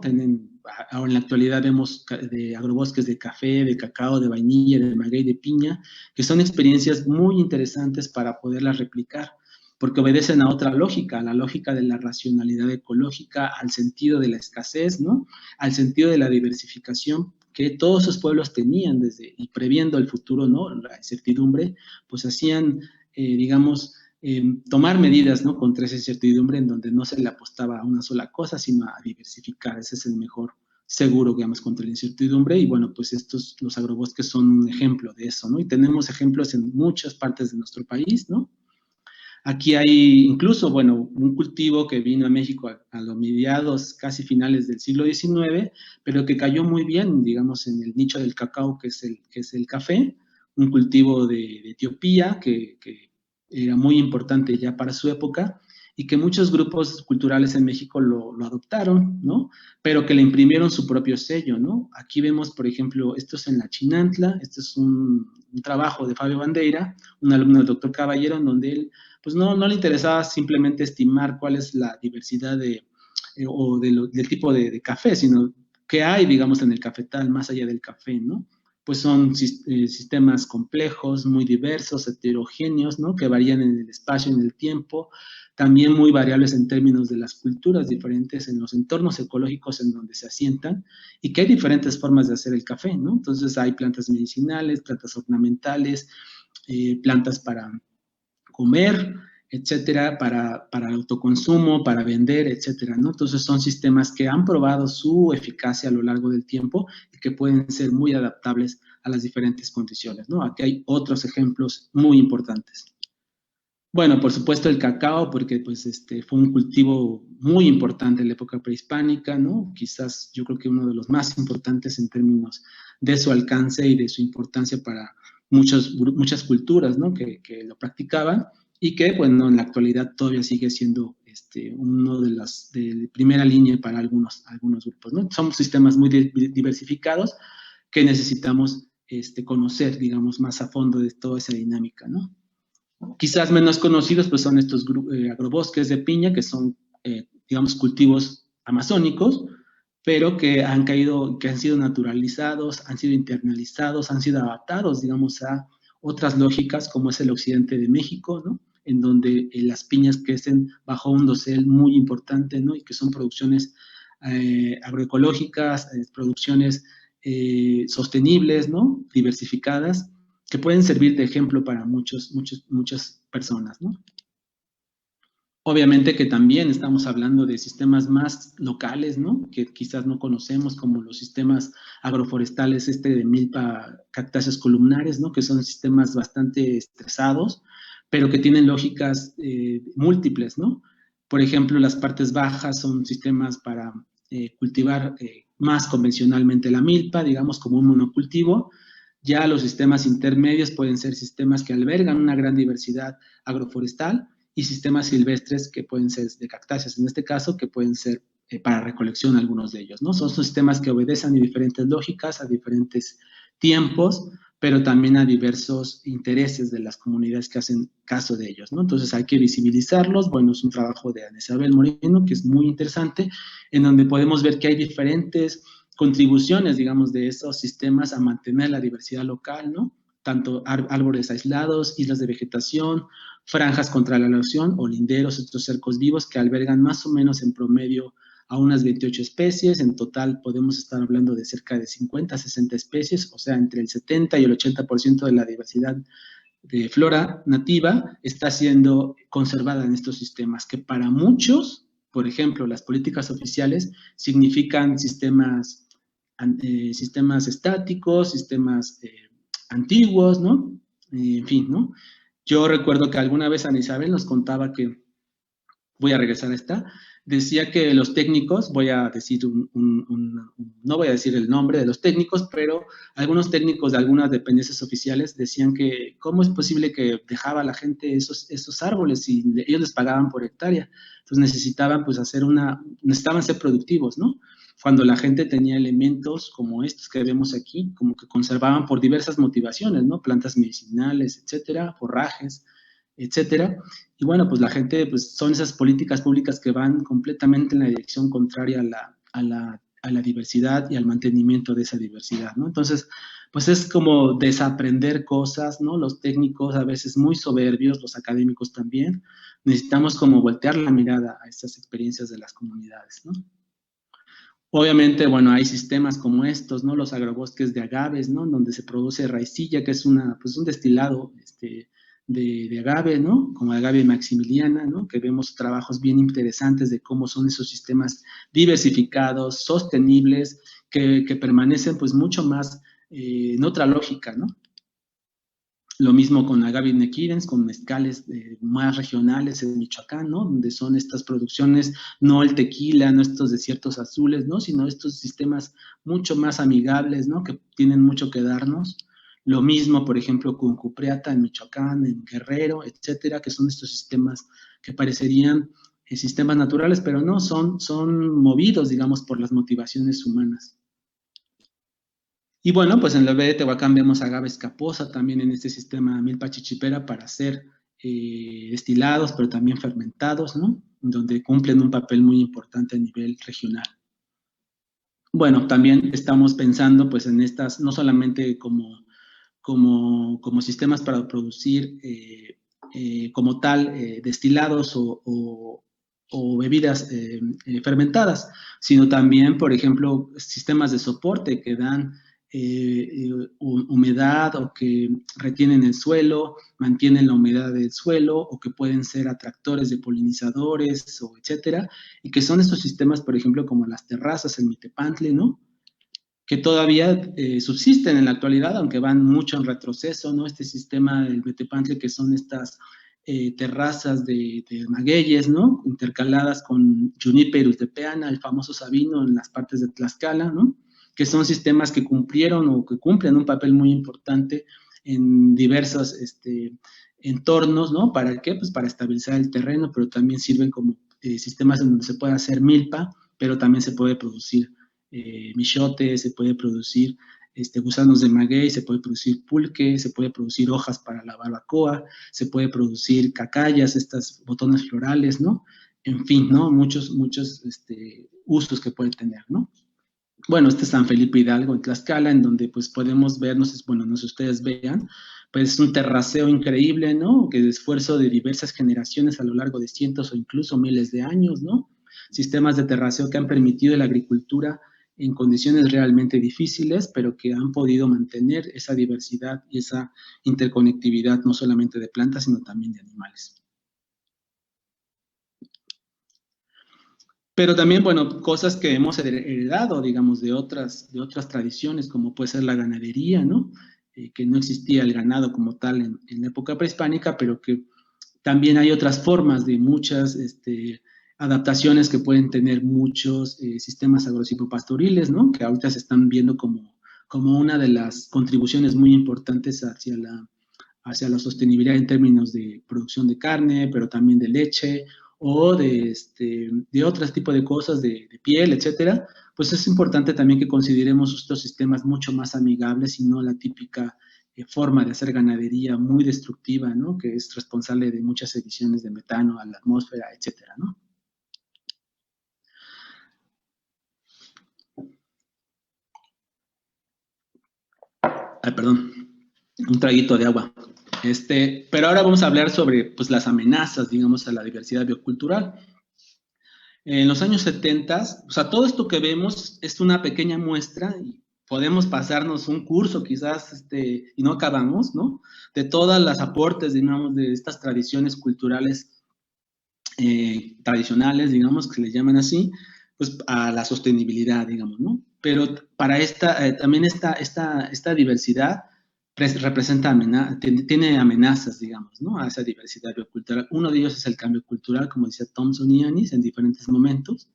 Ahora en la actualidad vemos de agrobosques de café, de cacao, de vainilla, de maguey, de piña, que son experiencias muy interesantes para poderlas replicar, porque obedecen a otra lógica, a la lógica de la racionalidad ecológica, al sentido de la escasez, ¿no? Al sentido de la diversificación que todos esos pueblos tenían y previendo el futuro, ¿no? La incertidumbre, pues hacían, digamos, tomar medidas, ¿no? Contra esa incertidumbre en donde no se le apostaba a una sola cosa, sino a diversificar. Ese es el mejor seguro, digamos, contra la incertidumbre. Y bueno, pues los agrobosques son un ejemplo de eso, ¿no? Y tenemos ejemplos en muchas partes de nuestro país, ¿no? Aquí hay incluso, bueno, un cultivo que vino a México a los mediados, casi finales del siglo XIX, pero que cayó muy bien, digamos, en el nicho del cacao, que es el café, un cultivo de Etiopía que era muy importante ya para su época, y que muchos grupos culturales en México lo adoptaron, ¿no? Pero que le imprimieron su propio sello, ¿no? Aquí vemos, por ejemplo, esto es en la Chinantla, este es un trabajo de Fabio Bandeira, un alumno del doctor Caballero, en donde él, pues no le interesaba simplemente estimar cuál es la diversidad del tipo de café, sino qué hay, digamos, en el cafetal, más allá del café, ¿no? Pues son sistemas complejos, muy diversos, heterogéneos, ¿no? Que varían en el espacio, en el tiempo, también muy variables en términos de las culturas diferentes, en los entornos ecológicos en donde se asientan, y que hay diferentes formas de hacer el café, ¿no? Entonces hay plantas medicinales, plantas ornamentales, plantas para comer, etcétera, para autoconsumo, para vender, etcétera, ¿no? Entonces son sistemas que han probado su eficacia a lo largo del tiempo y que pueden ser muy adaptables a las diferentes condiciones, ¿no? Aquí hay otros ejemplos muy importantes. Bueno, por supuesto el cacao, porque pues fue un cultivo muy importante en la época prehispánica, ¿no? Quizás yo creo que uno de los más importantes en términos de su alcance y de su importancia para muchas culturas, ¿no? Que lo practicaban y que, bueno, en la actualidad todavía sigue siendo uno de primera línea para algunos grupos, ¿no? Somos sistemas muy diversificados que necesitamos conocer, digamos, más a fondo de toda esa dinámica, ¿no? Quizás menos conocidos pues son estos agrobosques de piña, que son, digamos, cultivos amazónicos, pero que han sido naturalizados, han sido internalizados, han sido adaptados, digamos, a otras lógicas, como es el occidente de México, ¿no? En donde las piñas crecen bajo un dosel muy importante, ¿no? Y que son producciones agroecológicas, producciones sostenibles, ¿no? Diversificadas, que pueden servir de ejemplo para muchas personas, ¿no? Obviamente que también estamos hablando de sistemas más locales, ¿no? Que quizás no conocemos, como los sistemas agroforestales, de milpa, cactáceas columnares, ¿no? Que son sistemas bastante estresados, pero que tienen lógicas múltiples, ¿no? Por ejemplo, las partes bajas son sistemas para cultivar más convencionalmente la milpa, digamos, como un monocultivo. Ya los sistemas intermedios pueden ser sistemas que albergan una gran diversidad agroforestal y sistemas silvestres que pueden ser de cactáceas, en este caso, que pueden ser para recolección algunos de ellos, ¿no? Son sistemas que obedecen a diferentes lógicas, a diferentes tiempos, pero también a diversos intereses de las comunidades que hacen caso de ellos, ¿no? Entonces hay que visibilizarlos. Bueno, es un trabajo de Ana Isabel Moreno que es muy interesante, en donde podemos ver que hay diferentes contribuciones, digamos, de esos sistemas a mantener la diversidad local, ¿no? tanto árboles aislados, islas de vegetación, franjas contra la erosión o linderos, estos cercos vivos que albergan más o menos en promedio a unas 28 especies. En total podemos estar hablando de cerca de 50 a 60 especies, o sea, entre el 70 y el 80% de la diversidad de flora nativa está siendo conservada en estos sistemas, que para muchos, por ejemplo, las políticas oficiales significan sistemas estáticos, sistemas antiguos, ¿no? En fin, ¿no? Yo recuerdo que alguna vez Ana Isabel nos contaba que, voy a regresar a esta, decía que los técnicos, voy a decir no voy a decir el nombre de los técnicos, pero algunos técnicos de algunas dependencias oficiales decían que cómo es posible que dejaba a la gente esos árboles y ellos les pagaban por hectárea. Entonces necesitaban pues necesitaban ser productivos, ¿no? Cuando la gente tenía elementos como estos que vemos aquí, como que conservaban por diversas motivaciones, ¿no? Plantas medicinales, etcétera, forrajes, etcétera. Y bueno, pues la gente, pues son esas políticas públicas que van completamente en la dirección contraria a la diversidad y al mantenimiento de esa diversidad, ¿no? Entonces, pues es como desaprender cosas, ¿no? Los técnicos a veces muy soberbios, los académicos también, necesitamos como voltear la mirada a estas experiencias de las comunidades, ¿no? Obviamente, bueno, hay sistemas como estos, ¿no? Los agrobosques de agaves, ¿no? Donde se produce raicilla, que es pues un destilado de agave, ¿no? Como agave maximiliana, ¿no? Que vemos trabajos bien interesantes de cómo son esos sistemas diversificados, sostenibles, que permanecen pues mucho más en otra lógica, ¿no? Lo mismo con agave nequirens, con mezcales más regionales en Michoacán, ¿no? Donde son estas producciones, no el tequila, no estos desiertos azules, ¿no? Sino estos sistemas mucho más amigables, ¿no? Que tienen mucho que darnos. Lo mismo, por ejemplo, con cupreata en Michoacán, en Guerrero, etcétera, que son estos sistemas que parecerían sistemas naturales, pero no, son movidos, digamos, por las motivaciones humanas. Y bueno, pues en la B de Tehuacán vemos agave escaposa también en este sistema milpa chichipera para ser destilados, pero también fermentados, ¿no? Donde cumplen un papel muy importante a nivel regional. Bueno, también estamos pensando pues en estas, no solamente como sistemas para producir como tal destilados o bebidas fermentadas, sino también, por ejemplo, sistemas de soporte que dan humedad o que retienen el suelo, mantienen la humedad del suelo o que pueden ser atractores de polinizadores o etcétera, y que son estos sistemas, por ejemplo, como las terrazas, el mitepantle, ¿no? Que todavía subsisten en la actualidad, aunque van mucho en retroceso, ¿no? Este sistema del mitepantle, que son estas terrazas de magueyes, ¿no? Intercaladas con Juniperus de peana, el famoso sabino en las partes de Tlaxcala, ¿no? Que son sistemas que cumplieron o que cumplen un papel muy importante en diversos entornos, ¿no? ¿Para qué? Pues para estabilizar el terreno, pero también sirven como sistemas en donde se puede hacer milpa, pero también se puede producir michote, se puede producir gusanos de maguey, se puede producir pulque, se puede producir hojas para la barbacoa, se puede producir cacayas, estas botones florales, ¿no? En fin, ¿no? Muchos usos que puede tener, ¿no? Bueno, este es San Felipe Hidalgo en Tlaxcala, en donde pues podemos ver, no sé si ustedes vean, pues un terraceo increíble, ¿no? Que es esfuerzo de diversas generaciones a lo largo de cientos o incluso miles de años, ¿no? Sistemas de terraceo que han permitido la agricultura en condiciones realmente difíciles, pero que han podido mantener esa diversidad y esa interconectividad no solamente de plantas, sino también de animales. Pero también, bueno, cosas que hemos heredado, digamos, de otras tradiciones, como puede ser la ganadería, ¿no? Que no existía el ganado como tal en la época prehispánica, pero que también hay otras formas de muchas adaptaciones que pueden tener muchos sistemas agrosilvopastoriles, ¿no? Que ahorita se están viendo como una de las contribuciones muy importantes hacia la sostenibilidad en términos de producción de carne, pero también de leche o de otros tipos de cosas, de piel, etcétera, pues es importante también que consideremos estos sistemas mucho más amigables y no la típica forma de hacer ganadería muy destructiva, ¿no? Que es responsable de muchas emisiones de metano a la atmósfera, etcétera, ¿no? Ay, perdón. Un traguito de agua. Pero ahora vamos a hablar sobre pues, las amenazas, digamos, a la diversidad biocultural. En los años 70, o sea, todo esto que vemos es una pequeña muestra y podemos pasarnos un curso quizás y no acabamos, ¿no? De todas las aportes, digamos, de estas tradiciones culturales tradicionales, digamos, que le llaman así, pues a la sostenibilidad, digamos, ¿no? Pero para también esta diversidad representa tiene amenazas, digamos, ¿no? A esa diversidad biocultural. Uno de ellos es el cambio cultural, como decía Thompson y Annis, en diferentes momentos.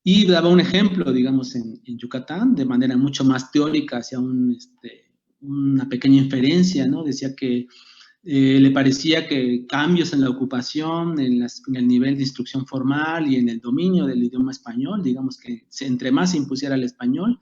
Y daba un ejemplo, digamos, en Yucatán, de manera mucho más teórica, hacia una pequeña inferencia, ¿no? Decía que le parecía que cambios en la ocupación, en el nivel de instrucción formal y en el dominio del idioma español, digamos que entre más se impusiera el español,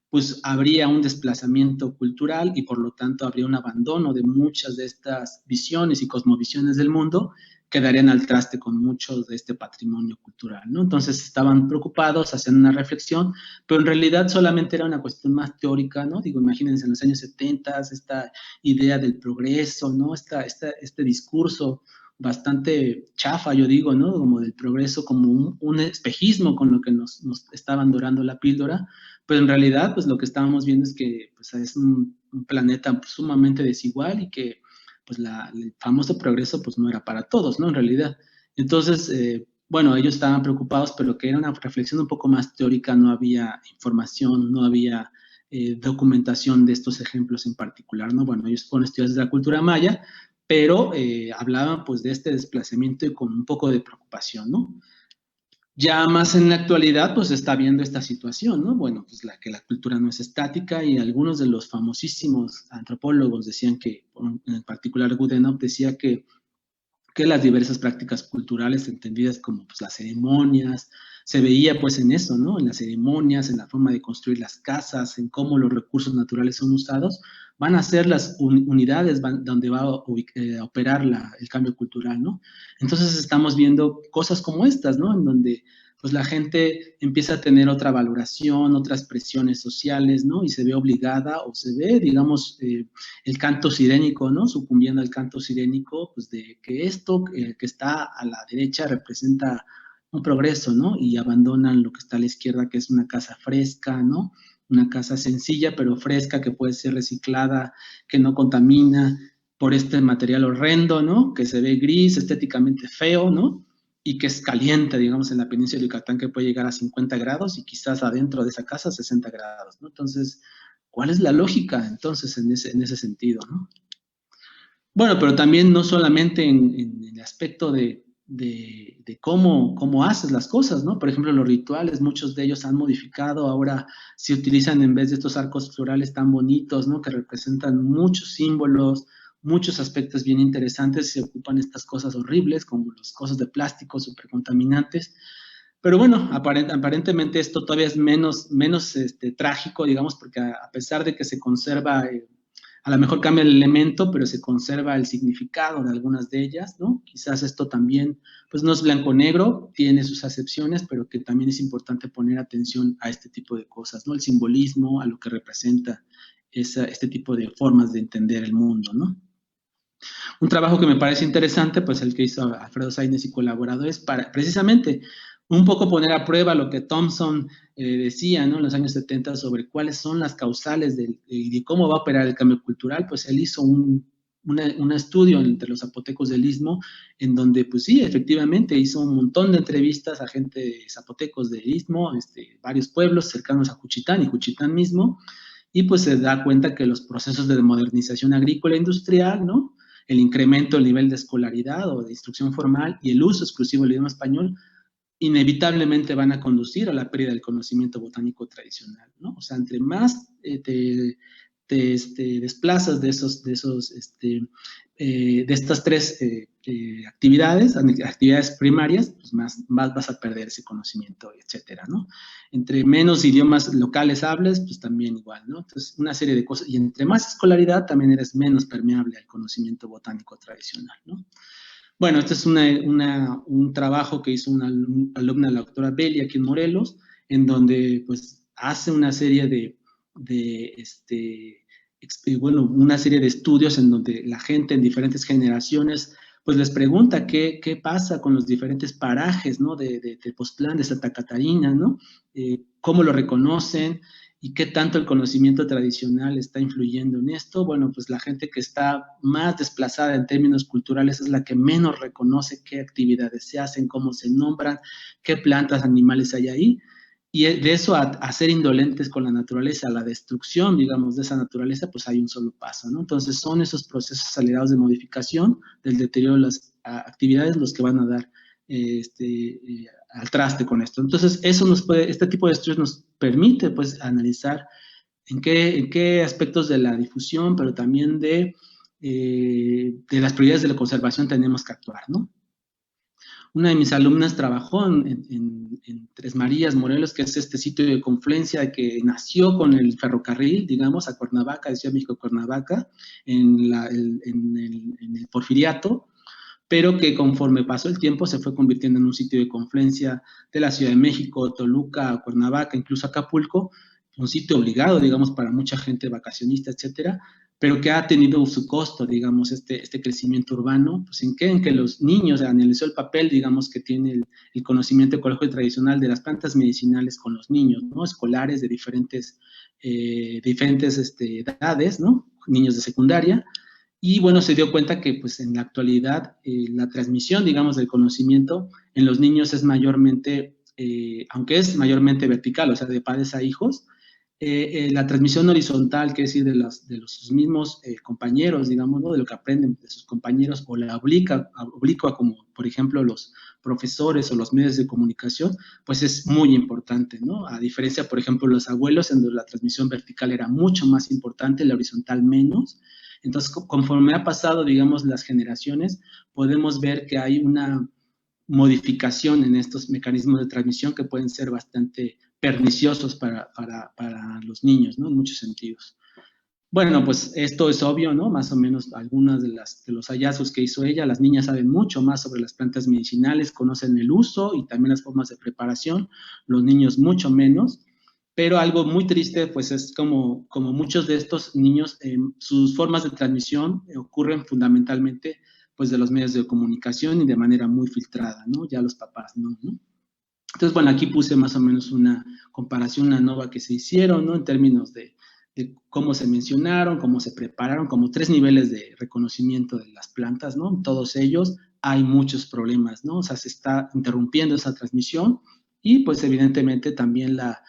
pues habría un desplazamiento cultural y por lo tanto habría un abandono de muchas de estas visiones y cosmovisiones del mundo que darían al traste con mucho de este patrimonio cultural, ¿no? Entonces estaban preocupados, hacían una reflexión, pero en realidad solamente era una cuestión más teórica, ¿no? Digo, imagínense en los años 70, esta idea del progreso, ¿no? Este discurso bastante chafa, yo digo, ¿no? Como del progreso, como un espejismo con lo que nos estaban dorando la píldora, pero en realidad, pues lo que estábamos viendo es que pues, es un planeta pues, sumamente desigual y que pues el famoso progreso pues no era para todos, ¿no? En realidad. Entonces, bueno, ellos estaban preocupados, pero que era una reflexión un poco más teórica, no había información, no había documentación de estos ejemplos en particular, ¿no? Bueno, ellos fueron estudiantes de la cultura maya, pero hablaban pues de este desplazamiento y con un poco de preocupación, ¿no? Ya más en la actualidad, pues está viendo esta situación, ¿no? Bueno, pues que la cultura no es estática y algunos de los famosísimos antropólogos decían que, en particular Goodenough decía que las diversas prácticas culturales entendidas como pues, las ceremonias, se veía pues en eso, ¿no? En las ceremonias, en la forma de construir las casas, en cómo los recursos naturales son usados, van a ser las unidades donde va a operar el cambio cultural, ¿no? Entonces estamos viendo cosas como estas, ¿no? En donde pues la gente empieza a tener otra valoración, otras presiones sociales, ¿no? Y se ve obligada o se ve, digamos, el canto sirénico, ¿no? Sucumbiendo al canto sirénico, pues de que esto que está a la derecha representa un progreso, ¿no? Y abandonan lo que está a la izquierda, que es una casa fresca, ¿no? Una casa sencilla pero fresca que puede ser reciclada, que no contamina por este material horrendo, ¿no? Que se ve gris, estéticamente feo, ¿no? Y que es caliente, digamos, en la península de Yucatán, que puede llegar a 50 grados y quizás adentro de esa casa 60 grados, ¿no? Entonces, ¿cuál es la lógica entonces en ese sentido, ¿no? Bueno, pero también no solamente en el aspecto de cómo haces las cosas, ¿no? Por ejemplo, los rituales, muchos de ellos han modificado, ahora se utilizan en vez de estos arcos florales tan bonitos, ¿no? Que representan muchos símbolos, muchos aspectos bien interesantes, se ocupan estas cosas horribles, como las cosas de plástico súper contaminantes. Pero bueno, aparentemente esto todavía es menos trágico, digamos, porque a pesar de que se conserva a lo mejor cambia el elemento, pero se conserva el significado de algunas de ellas, ¿no? Quizás esto también, pues no es blanco-negro, tiene sus acepciones, pero que también es importante poner atención a este tipo de cosas, ¿no? El simbolismo, a lo que representa este tipo de formas de entender el mundo, ¿no? Un trabajo que me parece interesante, pues el que hizo Alfredo Sainz y colaboradores, para precisamente un poco poner a prueba lo que Thompson decía, ¿no? En los años 70 sobre cuáles son las causales de cómo va a operar el cambio cultural, pues él hizo un estudio entre los zapotecos del Istmo, en donde, pues sí, efectivamente hizo un montón de entrevistas a gente de zapotecos del Istmo, varios pueblos cercanos a Juchitán y Juchitán mismo, y pues se da cuenta que los procesos de modernización agrícola e industrial, ¿no? El incremento del nivel de escolaridad o de instrucción formal y el uso exclusivo del idioma español inevitablemente van a conducir a la pérdida del conocimiento botánico tradicional, ¿no? O sea, entre más te desplazas de estas tres actividades primarias, pues más vas a perder ese conocimiento, etcétera, ¿no? Entre menos idiomas locales hables, pues también igual, ¿no? Entonces, una serie de cosas, y entre más escolaridad, también eres menos permeable al conocimiento botánico tradicional, ¿no? Bueno, este es un trabajo que hizo una alumna, la doctora Belli, aquí en Morelos, en donde pues hace una serie de bueno, una serie de estudios en donde la gente en diferentes generaciones pues les pregunta qué pasa con los diferentes parajes, ¿no? De Tepoztlán, de Santa Catarina, ¿no? ¿Cómo lo reconocen? ¿Y qué tanto el conocimiento tradicional está influyendo en esto? Bueno, pues la gente que está más desplazada en términos culturales es la que menos reconoce qué actividades se hacen, cómo se nombran, qué plantas, animales hay ahí. Y de eso a ser indolentes con la naturaleza, a la destrucción, digamos, de esa naturaleza, pues hay un solo paso, ¿no? Entonces son esos procesos acelerados de modificación, del deterioro de las actividades, los que van a dar al traste con esto. Entonces, este tipo de estudios nos permite, pues, analizar en qué aspectos de la difusión, pero también de las prioridades de la conservación tenemos que actuar, ¿no? Una de mis alumnas trabajó en Tres Marías, Morelos, que es este sitio de confluencia que nació con el ferrocarril, digamos, a Cuernavaca, de Ciudad de México, Cuernavaca, en el Porfiriato, pero que conforme pasó el tiempo se fue convirtiendo en un sitio de confluencia de la Ciudad de México, Toluca, Cuernavaca, incluso Acapulco, un sitio obligado, digamos, para mucha gente vacacionista, etcétera, pero que ha tenido su costo, digamos, este crecimiento urbano, pues ¿en qué? En que los niños, analizó el papel, digamos, que tiene el conocimiento ecológico y tradicional de las plantas medicinales con los niños, ¿no? Escolares de diferentes edades, ¿no? Niños de secundaria, y bueno, se dio cuenta que pues en la actualidad la transmisión, digamos, del conocimiento en los niños es mayormente, aunque es mayormente vertical, o sea, de padres a hijos, la transmisión horizontal, que es decir, de sus mismos compañeros, digamos, ¿no? De lo que aprenden de sus compañeros, o la oblicua, como por ejemplo los profesores o los medios de comunicación, pues es muy importante, ¿no? A diferencia, por ejemplo, los abuelos, en donde la transmisión vertical era mucho más importante, la horizontal menos. Entonces, conforme ha pasado, digamos, las generaciones, podemos ver que hay una modificación en estos mecanismos de transmisión que pueden ser bastante perniciosos para los niños, ¿no? En muchos sentidos. Bueno, pues esto es obvio, ¿no? Más o menos algunas de los hallazgos que hizo ella. Las niñas saben mucho más sobre las plantas medicinales, conocen el uso y también las formas de preparación, los niños mucho menos. Pero algo muy triste, pues es como muchos de estos niños, sus formas de transmisión ocurren fundamentalmente pues de los medios de comunicación y de manera muy filtrada, ¿no? Ya los papás, ¿no? Entonces, bueno, aquí puse más o menos una comparación, una nova que se hicieron, ¿no? En términos de cómo se mencionaron, cómo se prepararon, como 3 niveles de reconocimiento de las plantas, ¿no? En todos ellos hay muchos problemas, ¿no? O sea, se está interrumpiendo esa transmisión y pues evidentemente también la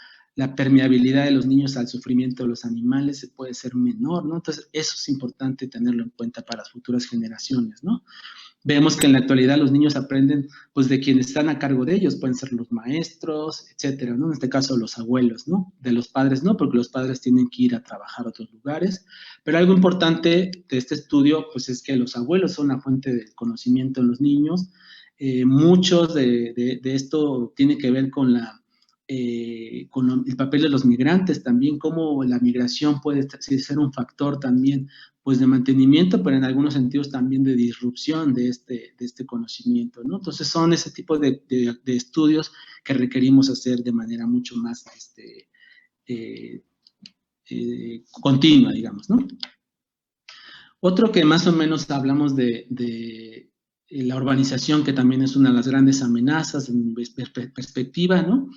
permeabilidad de los niños al sufrimiento de los animales se puede ser menor, ¿no? Entonces, eso es importante tenerlo en cuenta para las futuras generaciones, ¿no? Vemos que en la actualidad los niños aprenden pues de quienes están a cargo de ellos, pueden ser los maestros, etcétera, ¿no? En este caso los abuelos, ¿no? De los padres no, porque los padres tienen que ir a trabajar a otros lugares, pero algo importante de este estudio pues es que los abuelos son la fuente del conocimiento en los niños. Muchos de esto tiene que ver con el papel de los migrantes también, cómo la migración puede ser un factor también pues de mantenimiento, pero en algunos sentidos también de disrupción de este conocimiento, ¿no? Entonces son ese tipo de estudios que requerimos hacer de manera mucho más continua, digamos, ¿no? Otro que más o menos hablamos de la urbanización, que también es una de las grandes amenazas en perspectiva, ¿no?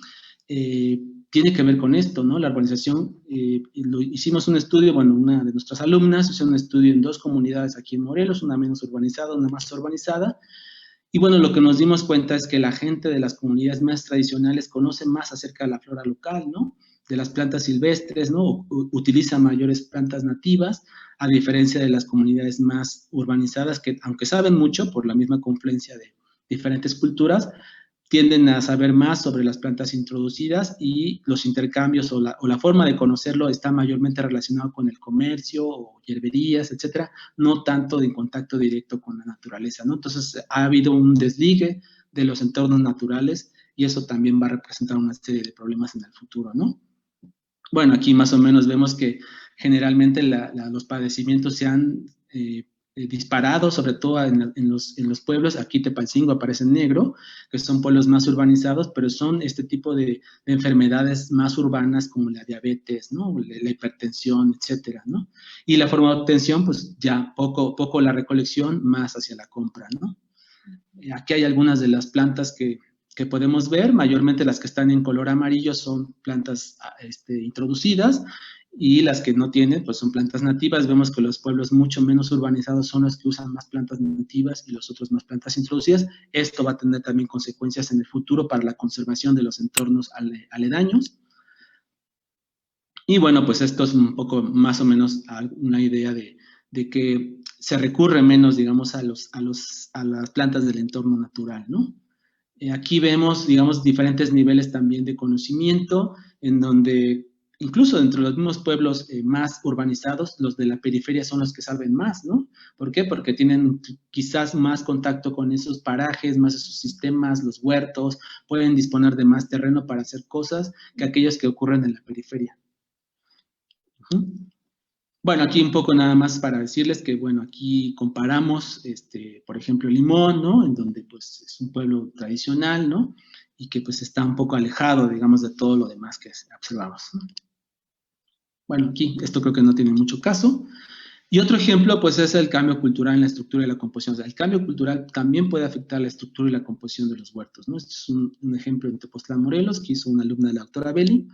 Tiene que ver con esto, ¿no? La urbanización, hicimos un estudio, bueno, una de nuestras alumnas hizo un estudio en 2 comunidades aquí en Morelos, una menos urbanizada, una más urbanizada, y bueno, lo que nos dimos cuenta es que la gente de las comunidades más tradicionales conoce más acerca de la flora local, ¿no? De las plantas silvestres, ¿no? Utiliza mayores plantas nativas, a diferencia de las comunidades más urbanizadas que, aunque saben mucho por la misma confluencia de diferentes culturas, tienden a saber más sobre las plantas introducidas y los intercambios o la forma de conocerlo está mayormente relacionado con el comercio o hierberías, etcétera, no tanto de contacto directo con la naturaleza, ¿no? Entonces ha habido un desligue de los entornos naturales y eso también va a representar una serie de problemas en el futuro, ¿no? Bueno, aquí más o menos vemos que generalmente los padecimientos se han disparado, sobre todo en los pueblos. Aquí Tepalcingo aparece en negro, que son pueblos más urbanizados, pero son este tipo de enfermedades más urbanas como la diabetes, ¿no? La hipertensión, etcétera, ¿no? Y la forma de obtención, pues ya poco la recolección, más hacia la compra, ¿no? Aquí hay algunas de las plantas que podemos ver, mayormente las que están en color amarillo son plantas introducidas, y las que no tienen, pues son plantas nativas. Vemos que los pueblos mucho menos urbanizados son los que usan más plantas nativas y los otros más plantas introducidas. Esto va a tener también consecuencias en el futuro para la conservación de los entornos aledaños. Y bueno, pues esto es un poco más o menos una idea de que se recurre menos, digamos, a las plantas del entorno natural, ¿no? Aquí vemos, digamos, diferentes niveles también de conocimiento, en donde incluso dentro de los mismos pueblos más urbanizados, los de la periferia son los que saben más, ¿no? ¿Por qué? Porque tienen quizás más contacto con esos parajes, más esos sistemas, los huertos, pueden disponer de más terreno para hacer cosas que aquellos que ocurren en la periferia. Bueno, aquí un poco nada más para decirles que, bueno, aquí comparamos, por ejemplo, Limón, ¿no? En donde, pues, es un pueblo tradicional, ¿no? Y que, pues, está un poco alejado, digamos, de todo lo demás que observamos, ¿no? Bueno, aquí esto creo que no tiene mucho caso. Y otro ejemplo, pues, es el cambio cultural en la estructura y la composición. O sea, el cambio cultural también puede afectar la estructura y la composición de los huertos, ¿no? Este es un ejemplo en Tepoztlán, Morelos, que hizo una alumna de la doctora Belli.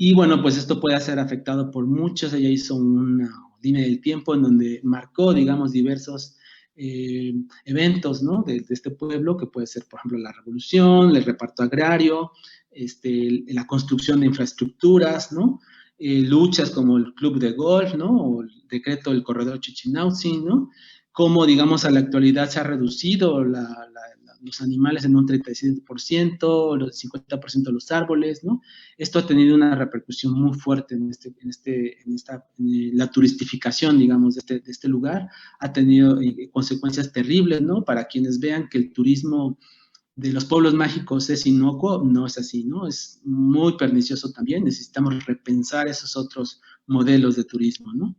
Y bueno, pues esto puede ser afectado por muchos. Ella hizo una línea del tiempo en donde marcó, digamos, diversos eventos, ¿no? De este pueblo, que puede ser, por ejemplo, la revolución, el reparto agrario, la construcción de infraestructuras, ¿no? Luchas como el club de golf, ¿no? O el decreto del corredor Chichinautzin, ¿no? Cómo, digamos, a la actualidad se ha reducido los animales en un 37%, los 50% de los árboles, ¿no? Esto ha tenido una repercusión muy fuerte en la turistificación, digamos, de este lugar. Ha tenido consecuencias terribles, ¿no? Para quienes vean que el turismo de los pueblos mágicos es inocuo, no es así, ¿no? Es muy pernicioso también. Necesitamos repensar esos otros modelos de turismo, ¿no?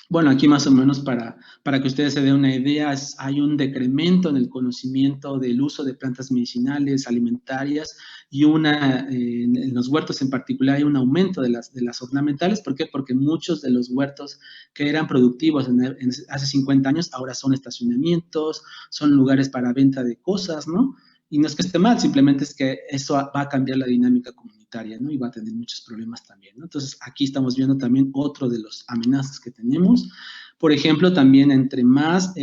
Bueno, aquí más o menos para que ustedes se den una idea, hay un decremento en el conocimiento del uso de plantas medicinales, alimentarias, y en los huertos en particular hay un aumento de las ornamentales. ¿Por qué? Porque muchos de los huertos que eran productivos hace 50 años ahora son estacionamientos, son lugares para venta de cosas, ¿no? Y no es que esté mal, simplemente es que eso va a cambiar la dinámica comunitaria, ¿no? Y va a tener muchos problemas también, ¿no? Entonces, aquí estamos viendo también otro de los amenazas que tenemos. Por ejemplo, también entre más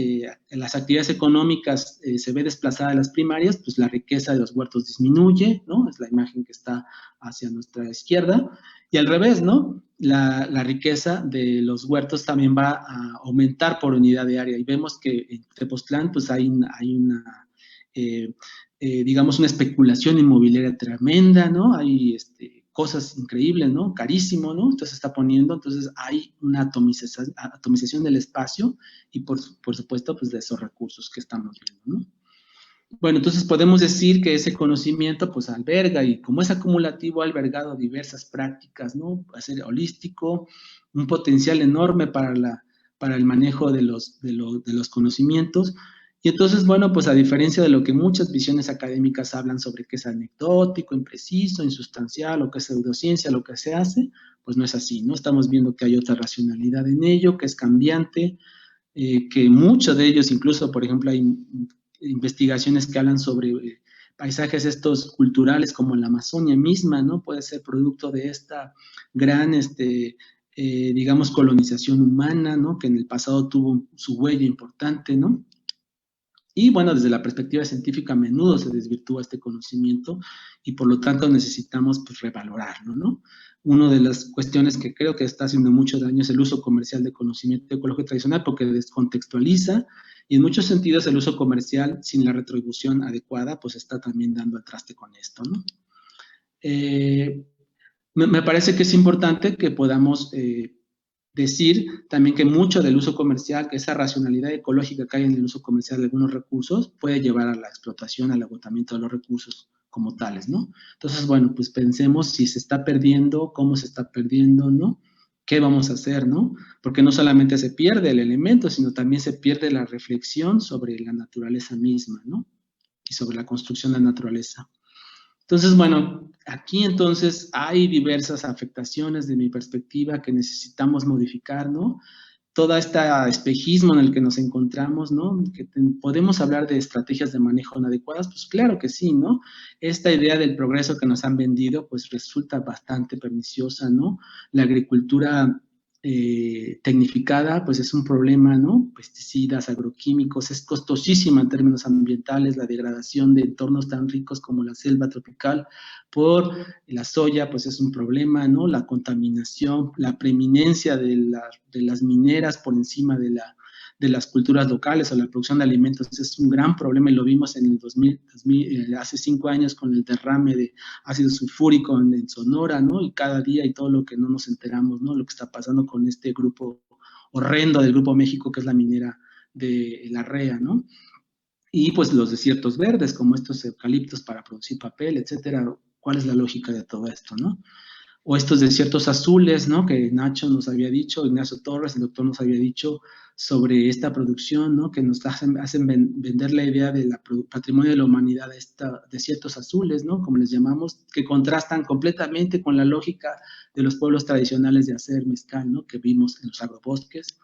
las actividades económicas se ve desplazada de las primarias, pues la riqueza de los huertos disminuye, ¿no? Es la imagen que está hacia nuestra izquierda. Y al revés, ¿no? La riqueza de los huertos también va a aumentar por unidad de área. Y vemos que en Tepoztlán, pues hay una digamos, una especulación inmobiliaria tremenda, ¿no? Hay cosas increíbles, ¿no? Carísimo, ¿no? Entonces se está poniendo, entonces hay una atomización del espacio y por supuesto, pues de esos recursos que estamos viendo, ¿no? Bueno, entonces podemos decir que ese conocimiento pues alberga, y como es acumulativo, ha albergado diversas prácticas, ¿no? Va a ser holístico, un potencial enorme para el manejo de los conocimientos. Y entonces, bueno, pues a diferencia de lo que muchas visiones académicas hablan sobre que es anecdótico, impreciso, insustancial, o que es pseudociencia, lo que se hace, pues no es así, ¿no? Estamos viendo que hay otra racionalidad en ello, que es cambiante, que muchos de ellos, incluso, por ejemplo, hay investigaciones que hablan sobre paisajes estos culturales como la Amazonia misma, ¿no? Puede ser producto de esta gran, digamos, colonización humana, ¿no? Que en el pasado tuvo su huella importante, ¿no? Y bueno, desde la perspectiva científica a menudo se desvirtúa este conocimiento y por lo tanto necesitamos pues revalorarlo, ¿no? Una de las cuestiones que creo que está haciendo mucho daño es el uso comercial de conocimiento ecológico tradicional, porque descontextualiza, y en muchos sentidos el uso comercial sin la retribución adecuada pues está también dando al traste con esto, ¿no? Me parece que es importante que podamos decir también que mucho del uso comercial, que esa racionalidad ecológica que hay en el uso comercial de algunos recursos, puede llevar a la explotación, al agotamiento de los recursos como tales, ¿no? Entonces, bueno, pues pensemos si se está perdiendo, cómo se está perdiendo, ¿no? ¿qué vamos a hacer, no? Porque no solamente se pierde el elemento, sino también se pierde la reflexión sobre la naturaleza misma, ¿no? Y sobre la construcción de la naturaleza. Entonces, bueno, aquí entonces hay diversas afectaciones de mi perspectiva que necesitamos modificar, ¿no? Todo este espejismo en el que nos encontramos, ¿no? Que podemos hablar de estrategias de manejo inadecuadas, pues claro que sí, ¿no? Esta idea del progreso que nos han vendido, pues resulta bastante perniciosa, ¿no? La agricultura tecnificada, pues es un problema, ¿no? Pesticidas, agroquímicos, es costosísima en términos ambientales, la degradación de entornos tan ricos como la selva tropical por la soya, pues es un problema, ¿no? La contaminación, la preeminencia de las mineras por encima de las culturas locales o la producción de alimentos es un gran problema y lo vimos en el 2000 hace 5 años con el derrame de ácido sulfúrico en Sonora, ¿no? Y cada día y todo lo que no nos enteramos, ¿no? Lo que está pasando con este grupo horrendo del Grupo México, que es la minera de la REA, ¿no? Y pues los desiertos verdes, como estos eucaliptos para producir papel, etcétera. ¿Cuál es la lógica de todo esto, no? O estos desiertos azules, ¿no? Que Nacho nos había dicho, Ignacio Torres, el doctor nos había dicho sobre esta producción, ¿no? Que nos hacen vender la idea del patrimonio de la humanidad, estos desiertos azules, ¿no? Como les llamamos, que contrastan completamente con la lógica de los pueblos tradicionales de hacer mezcal, ¿no? Que vimos en los agrobosques.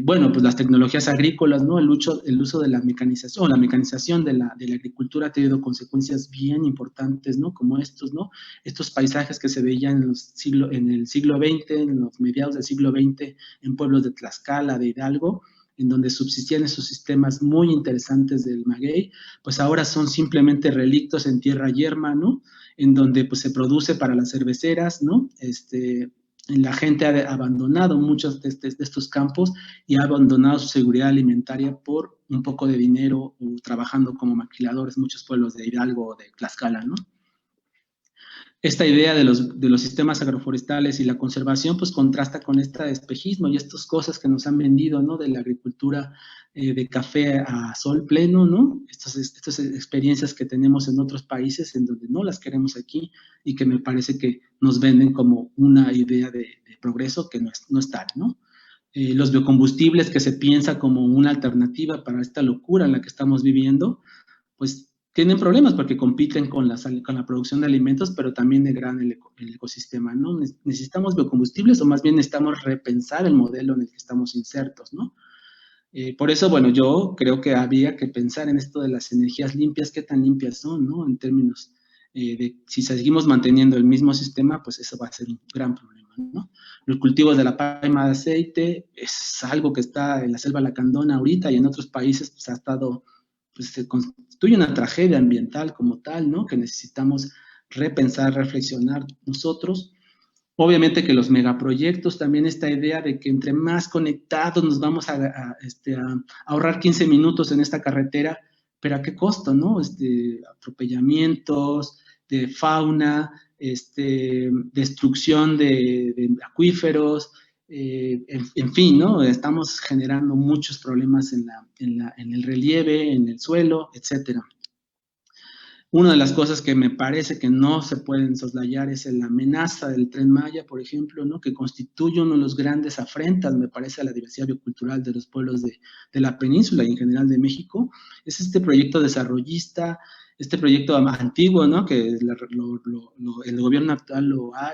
Bueno, pues las tecnologías agrícolas, ¿no? El uso de la mecanización de la agricultura ha tenido consecuencias bien importantes, ¿no? Como estos, ¿no? Estos paisajes que se veían en el siglo XX, en los mediados del siglo XX, en pueblos de Tlaxcala, de Hidalgo, en donde subsistían esos sistemas muy interesantes del maguey, pues ahora son simplemente relictos en tierra yerma, ¿no? En donde pues se produce para las cerveceras, ¿no? La gente ha abandonado muchos de estos campos y ha abandonado su seguridad alimentaria por un poco de dinero o trabajando como maquiladores en muchos pueblos de Hidalgo o de Tlaxcala, ¿no? Esta idea de los sistemas agroforestales y la conservación, pues contrasta con este espejismo y estas cosas que nos han vendido, ¿no? De la agricultura de café a sol pleno, ¿no? Estas experiencias que tenemos en otros países en donde no las queremos aquí y que me parece que nos venden como una idea de progreso que no es tal, ¿no? Los biocombustibles que se piensa como una alternativa para esta locura en la que estamos viviendo, pues tienen problemas porque compiten con la producción de alimentos, pero también degradan el ecosistema, ¿no? Necesitamos biocombustibles o más bien necesitamos repensar el modelo en el que estamos insertos, ¿no? Por eso, bueno, yo creo que había que pensar en esto de las energías limpias, qué tan limpias son, ¿no? En términos de si seguimos manteniendo el mismo sistema, pues eso va a ser un gran problema, ¿no? Los cultivos de la palma de aceite es algo que está en la selva lacandona ahorita y en otros países pues ha estado, pues se constituye una tragedia ambiental como tal, ¿no? Que necesitamos repensar, reflexionar nosotros. Obviamente que los megaproyectos, también esta idea de que entre más conectados nos vamos a ahorrar 15 minutos en esta carretera, pero ¿a qué costo, no? Atropellamientos de fauna, destrucción de acuíferos, en fin, ¿no? Estamos generando muchos problemas en el relieve, en el suelo, etcétera. Una de las cosas que me parece que no se pueden soslayar es la amenaza del Tren Maya, por ejemplo, ¿no? Que constituye uno de los grandes afrentas, me parece, a la diversidad biocultural de los pueblos de la península y en general de México. Es este proyecto desarrollista, este proyecto antiguo, ¿no? Que el gobierno actual lo ha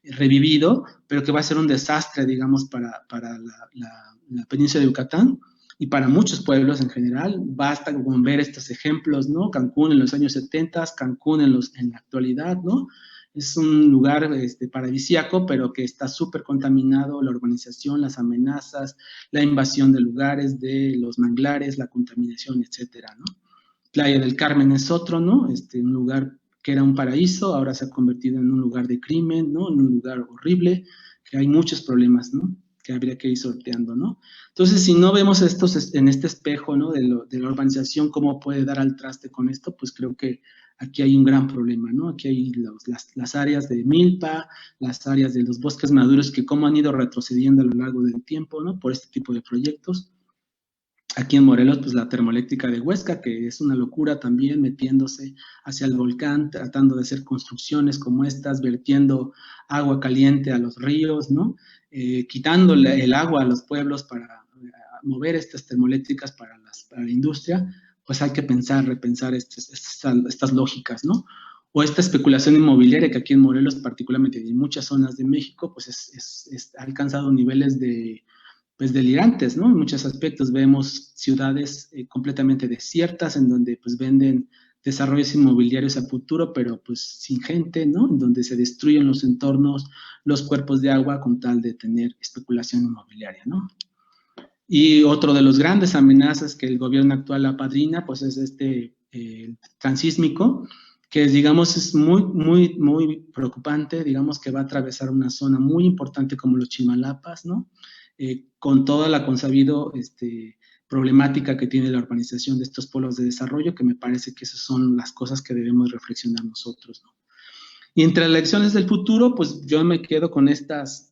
revivido, pero que va a ser un desastre, digamos, para la península de Yucatán y para muchos pueblos en general. Basta con ver estos ejemplos, ¿no? Cancún en los años 70, Cancún en la actualidad, ¿no? Es un lugar paradisíaco, pero que está súper contaminado, la urbanización, las amenazas, la invasión de lugares, de los manglares, la contaminación, etcétera, ¿no? Playa del Carmen es otro, ¿no? Un lugar que era un paraíso, ahora se ha convertido en un lugar de crimen, ¿no? En un lugar horrible, que hay muchos problemas, ¿no? Que habría que ir sorteando, ¿no? Entonces, si no vemos estos en este espejo, ¿no? De la urbanización, cómo puede dar al traste con esto, pues creo que aquí hay un gran problema, ¿no? Aquí hay las áreas de milpa, las áreas de los bosques maduros que cómo han ido retrocediendo a lo largo del tiempo, ¿no? Por este tipo de proyectos. Aquí en Morelos, pues la termoeléctrica de Huesca, que es una locura también, metiéndose hacia el volcán, tratando de hacer construcciones como estas, vertiendo agua caliente a los ríos, ¿no? Quitándole el agua a los pueblos para mover estas termoeléctricas para la industria, pues hay que pensar, repensar estas lógicas, ¿no? O esta especulación inmobiliaria que aquí en Morelos, particularmente en muchas zonas de México, pues ha alcanzado niveles de pues delirantes, ¿no? En muchos aspectos vemos ciudades completamente desiertas en donde pues venden desarrollos inmobiliarios a futuro, pero pues sin gente, ¿no? En donde se destruyen los entornos, los cuerpos de agua con tal de tener especulación inmobiliaria, ¿no? Y otro de los grandes amenazas que el gobierno actual apadrina, pues es transísmico, que digamos es muy preocupante, digamos que va a atravesar una zona muy importante como los Chimalapas, ¿no? Con toda la consabido problemática que tiene la urbanización de estos polos de desarrollo, que me parece que esas son las cosas que debemos reflexionar nosotros, ¿no? Y entre las elecciones del futuro, pues yo me quedo con estas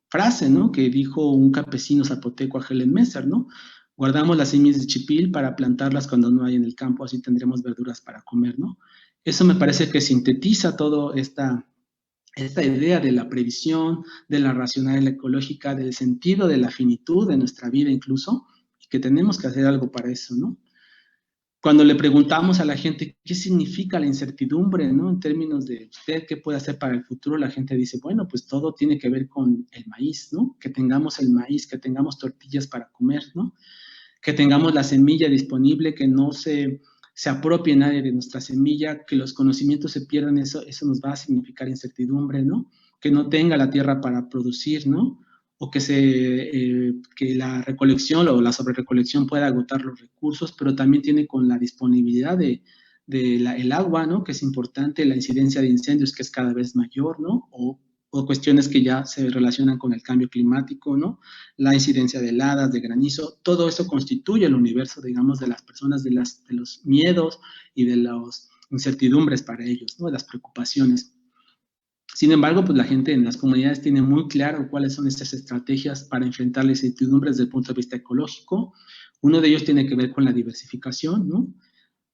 frase, ¿no? Que dijo un campesino zapoteco a Helen Messer, ¿no? Guardamos las semillas de chipil para plantarlas cuando no hay en el campo, así tendremos verduras para comer, ¿no? Eso me parece que sintetiza toda esta idea de la previsión, de la racionalidad ecológica, del sentido de la finitud de nuestra vida incluso, y que tenemos que hacer algo para eso, ¿no? Cuando le preguntamos a la gente qué significa la incertidumbre, ¿no? En términos de usted qué puede hacer para el futuro, la gente dice, bueno, pues todo tiene que ver con el maíz, ¿no? Que tengamos el maíz, que tengamos tortillas para comer, ¿no? Que tengamos la semilla disponible, que no se apropie nadie de nuestra semilla, que los conocimientos se pierdan, eso nos va a significar incertidumbre, ¿no? Que no tenga la tierra para producir, ¿no? O que la recolección o la sobrerecolección pueda agotar los recursos, pero también tiene con la disponibilidad el agua, ¿no? Que es importante, la incidencia de incendios que es cada vez mayor, ¿no? O cuestiones que ya se relacionan con el cambio climático, ¿no? La incidencia de heladas, de granizo, todo eso constituye el universo, digamos, de las personas, de los miedos y de las incertidumbres para ellos, ¿no? De las preocupaciones. Sin embargo, pues la gente en las comunidades tiene muy claro cuáles son estas estrategias para enfrentar las incertidumbres desde el punto de vista ecológico. Uno de ellos tiene que ver con la diversificación, ¿no?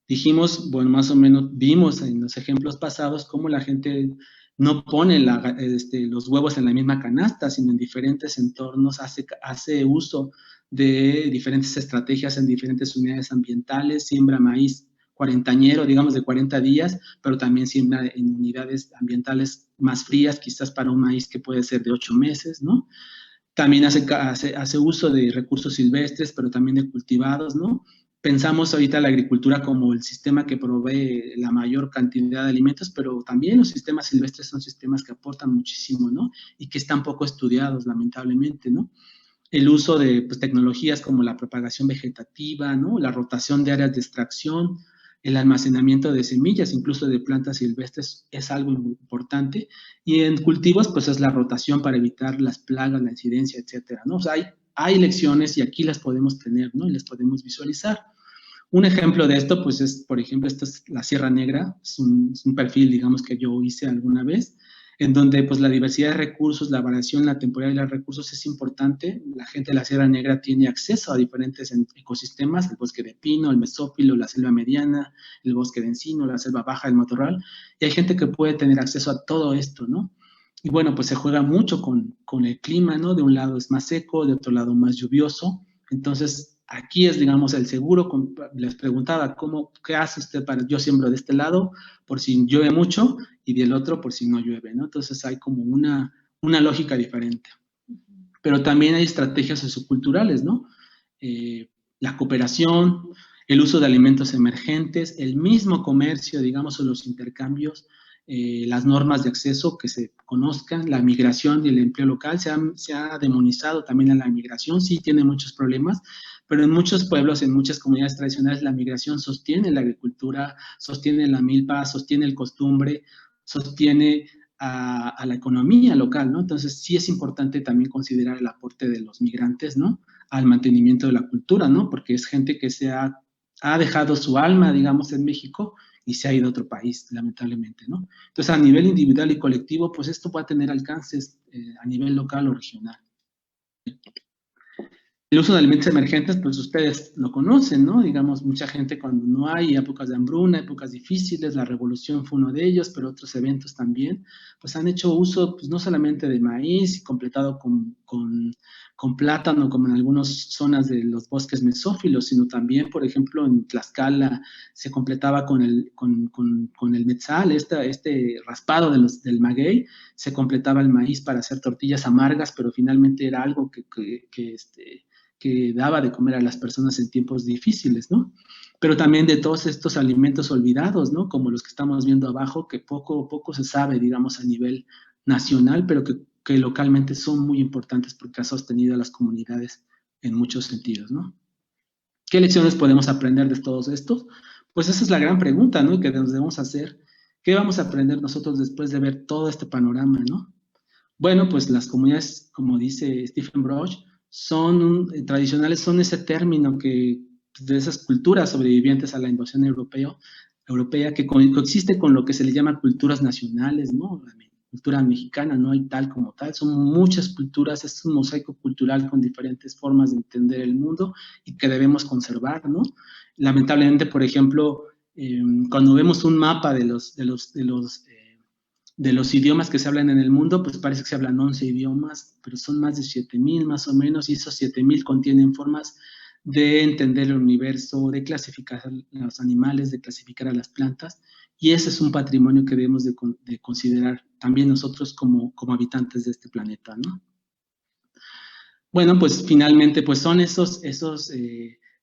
Dijimos, bueno, más o menos vimos en los ejemplos pasados cómo la gente no pone los huevos en la misma canasta, sino en diferentes entornos, hace uso de diferentes estrategias en diferentes unidades ambientales, siembra maíz cuarentañero, digamos de 40 días, pero también siembra en unidades ambientales más frías, quizás para un maíz que puede ser de 8 meses, ¿no? También hace uso de recursos silvestres, pero también de cultivados, ¿no? Pensamos ahorita la agricultura como el sistema que provee la mayor cantidad de alimentos, pero también los sistemas silvestres son sistemas que aportan muchísimo, ¿no? Y que están poco estudiados, lamentablemente, ¿no? El uso de pues, tecnologías como la propagación vegetativa, ¿no? La rotación de áreas de extracción, el almacenamiento de semillas, incluso de plantas silvestres, es algo muy importante. Y en cultivos, pues es la rotación para evitar las plagas, la incidencia, etcétera, ¿no? O sea, hay lecciones y aquí las podemos tener, ¿no? Y las podemos visualizar. Un ejemplo de esto, pues es, por ejemplo, esto es la Sierra Negra, es un perfil, digamos, que yo hice alguna vez, en donde pues la diversidad de recursos, la variación, la temporalidad de los recursos es importante. La gente de la Sierra Negra tiene acceso a diferentes ecosistemas, el bosque de pino, el mesófilo, la selva mediana, el bosque de encino, la selva baja, el matorral, y hay gente que puede tener acceso a todo esto, ¿no? Y bueno, pues se juega mucho con el clima, ¿no? De un lado es más seco, de otro lado más lluvioso, entonces aquí es, digamos, el seguro. Les preguntaba, ¿qué hace usted para, yo siembro de este lado por si llueve mucho y del otro por si no llueve, ¿no? Entonces hay como una lógica diferente. Pero también hay estrategias socioculturales, ¿no? La cooperación, el uso de alimentos emergentes, el mismo comercio, digamos, o los intercambios, las normas de acceso que se conozcan, la migración y el empleo local. Se ha demonizado también a la migración, sí tiene muchos problemas, pero en muchos pueblos, en muchas comunidades tradicionales, la migración sostiene la agricultura, sostiene la milpa, sostiene el costumbre, sostiene a la economía local, ¿no? Entonces sí es importante también considerar el aporte de los migrantes, ¿no? Al mantenimiento de la cultura, ¿no? Porque es gente que ha dejado su alma, digamos, en México y se ha ido a otro país, lamentablemente, ¿no? Entonces, a nivel individual y colectivo, pues esto va a tener alcances a nivel local o regional. El uso de alimentos emergentes, pues ustedes lo conocen, ¿no? Digamos, mucha gente cuando no hay épocas de hambruna, épocas difíciles, la revolución fue uno de ellos, pero otros eventos también, pues han hecho uso, pues no solamente de maíz, completado con plátano, como en algunas zonas de los bosques mesófilos, sino también, por ejemplo, en Tlaxcala se completaba con el metzal, este raspado del maguey, se completaba el maíz para hacer tortillas amargas, pero finalmente era algo que daba de comer a las personas en tiempos difíciles, ¿no? Pero también de todos estos alimentos olvidados, ¿no? Como los que estamos viendo abajo, que poco a poco se sabe, digamos, a nivel nacional, pero que localmente son muy importantes porque ha sostenido a las comunidades en muchos sentidos, ¿no? ¿Qué lecciones podemos aprender de todos estos? Pues esa es la gran pregunta, ¿no? Que nos debemos hacer. ¿Qué vamos a aprender nosotros después de ver todo este panorama, ¿no? Bueno, pues las comunidades, como dice Stephen Broch, tradicionales, son ese término que de esas culturas sobrevivientes a la invasión europea que coexiste con lo que se le llama culturas nacionales, ¿no? La cultura mexicana no hay tal como tal, son muchas culturas, es un mosaico cultural con diferentes formas de entender el mundo y que debemos conservar, ¿no? Lamentablemente, por ejemplo, cuando vemos un mapa de los idiomas que se hablan en el mundo, pues parece que se hablan 11 idiomas, pero son más de 7,000 más o menos, y esos 7,000 contienen formas de entender el universo, de clasificar a los animales, de clasificar a las plantas, y ese es un patrimonio que debemos de considerar también nosotros como habitantes de este planeta, ¿no? Bueno, pues finalmente pues son esos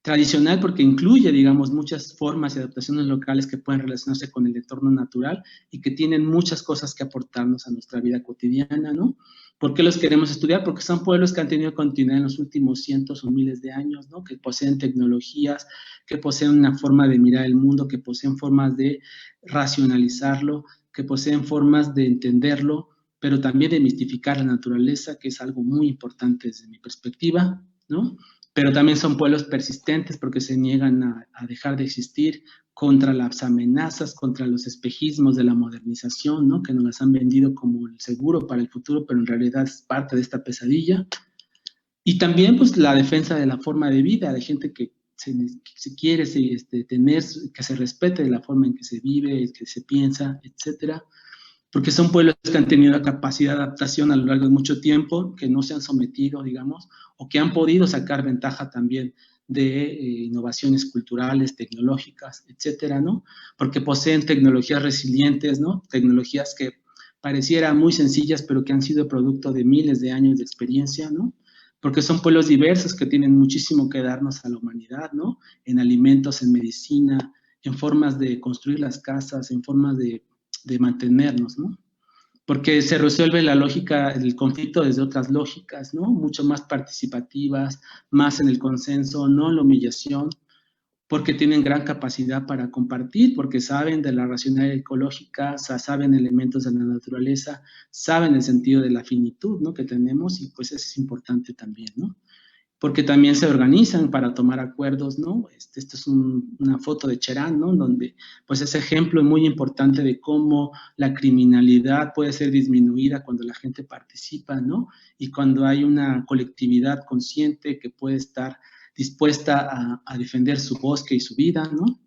tradicional porque incluye, digamos, muchas formas y adaptaciones locales que pueden relacionarse con el entorno natural y que tienen muchas cosas que aportarnos a nuestra vida cotidiana, ¿no? ¿Por qué los queremos estudiar? Porque son pueblos que han tenido continuidad en los últimos cientos o miles de años, ¿no? Que poseen tecnologías, que poseen una forma de mirar el mundo, que poseen formas de racionalizarlo, que poseen formas de entenderlo, pero también de mistificar la naturaleza, que es algo muy importante desde mi perspectiva, ¿no? Pero también son pueblos persistentes porque se niegan a dejar de existir contra las amenazas, contra los espejismos de la modernización, ¿no? Que nos las han vendido como el seguro para el futuro, pero en realidad es parte de esta pesadilla. Y también, pues, la defensa de la forma de vida, de gente que se quiere tener, que se respete la forma en que se vive, que se piensa, etcétera, porque son pueblos que han tenido la capacidad de adaptación a lo largo de mucho tiempo, que no se han sometido, digamos, o que han podido sacar ventaja también de innovaciones culturales, tecnológicas, etcétera, ¿no? Porque poseen tecnologías resilientes, ¿no? Tecnologías que parecieran muy sencillas, pero que han sido producto de miles de años de experiencia, ¿no? Porque son pueblos diversos que tienen muchísimo que darnos a la humanidad, ¿no? En alimentos, en medicina, en formas de construir las casas, en formas de mantenernos, ¿no? Porque se resuelve la lógica, el conflicto desde otras lógicas, ¿no? Mucho más participativas, más en el consenso, no en la humillación, porque tienen gran capacidad para compartir, porque saben de la racionalidad ecológica, saben elementos de la naturaleza, saben el sentido de la finitud, ¿no? Que tenemos y pues eso es importante también, ¿no? Porque también se organizan para tomar acuerdos, ¿no? Esto es una foto de Cherán, ¿no? Donde, pues, ese ejemplo es muy importante de cómo la criminalidad puede ser disminuida cuando la gente participa, ¿no? Y cuando hay una colectividad consciente que puede estar dispuesta a defender su bosque y su vida, ¿no?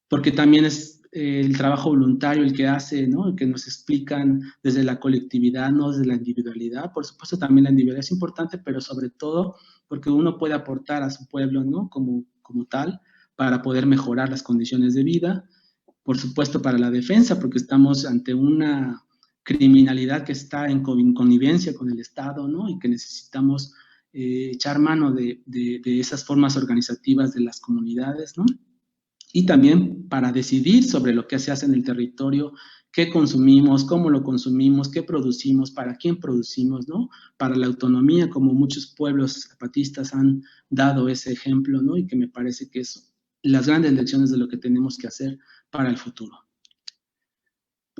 Porque también es el trabajo voluntario el que hace, ¿no? El que nos explican desde la colectividad, no desde la individualidad. Por supuesto, también la individualidad es importante, pero sobre todo porque uno puede aportar a su pueblo, ¿no? Como tal, para poder mejorar las condiciones de vida. Por supuesto, para la defensa, porque estamos ante una criminalidad que está en connivencia con el Estado, ¿no? Y que necesitamos echar mano de esas formas organizativas de las comunidades, ¿no? Y también para decidir sobre lo que se hace en el territorio, qué consumimos, cómo lo consumimos, qué producimos, para quién producimos, ¿no? Para la autonomía, como muchos pueblos zapatistas han dado ese ejemplo, ¿no? Y que me parece que es las grandes lecciones de lo que tenemos que hacer para el futuro.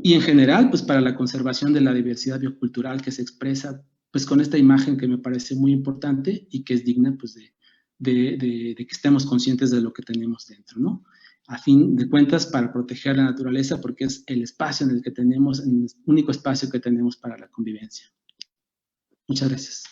Y en general, pues para la conservación de la diversidad biocultural que se expresa, pues con esta imagen que me parece muy importante y que es digna, pues de que estemos conscientes de lo que tenemos dentro, ¿no? A fin de cuentas, para proteger la naturaleza, porque es el espacio en el que tenemos, el único espacio que tenemos para la convivencia. Muchas gracias.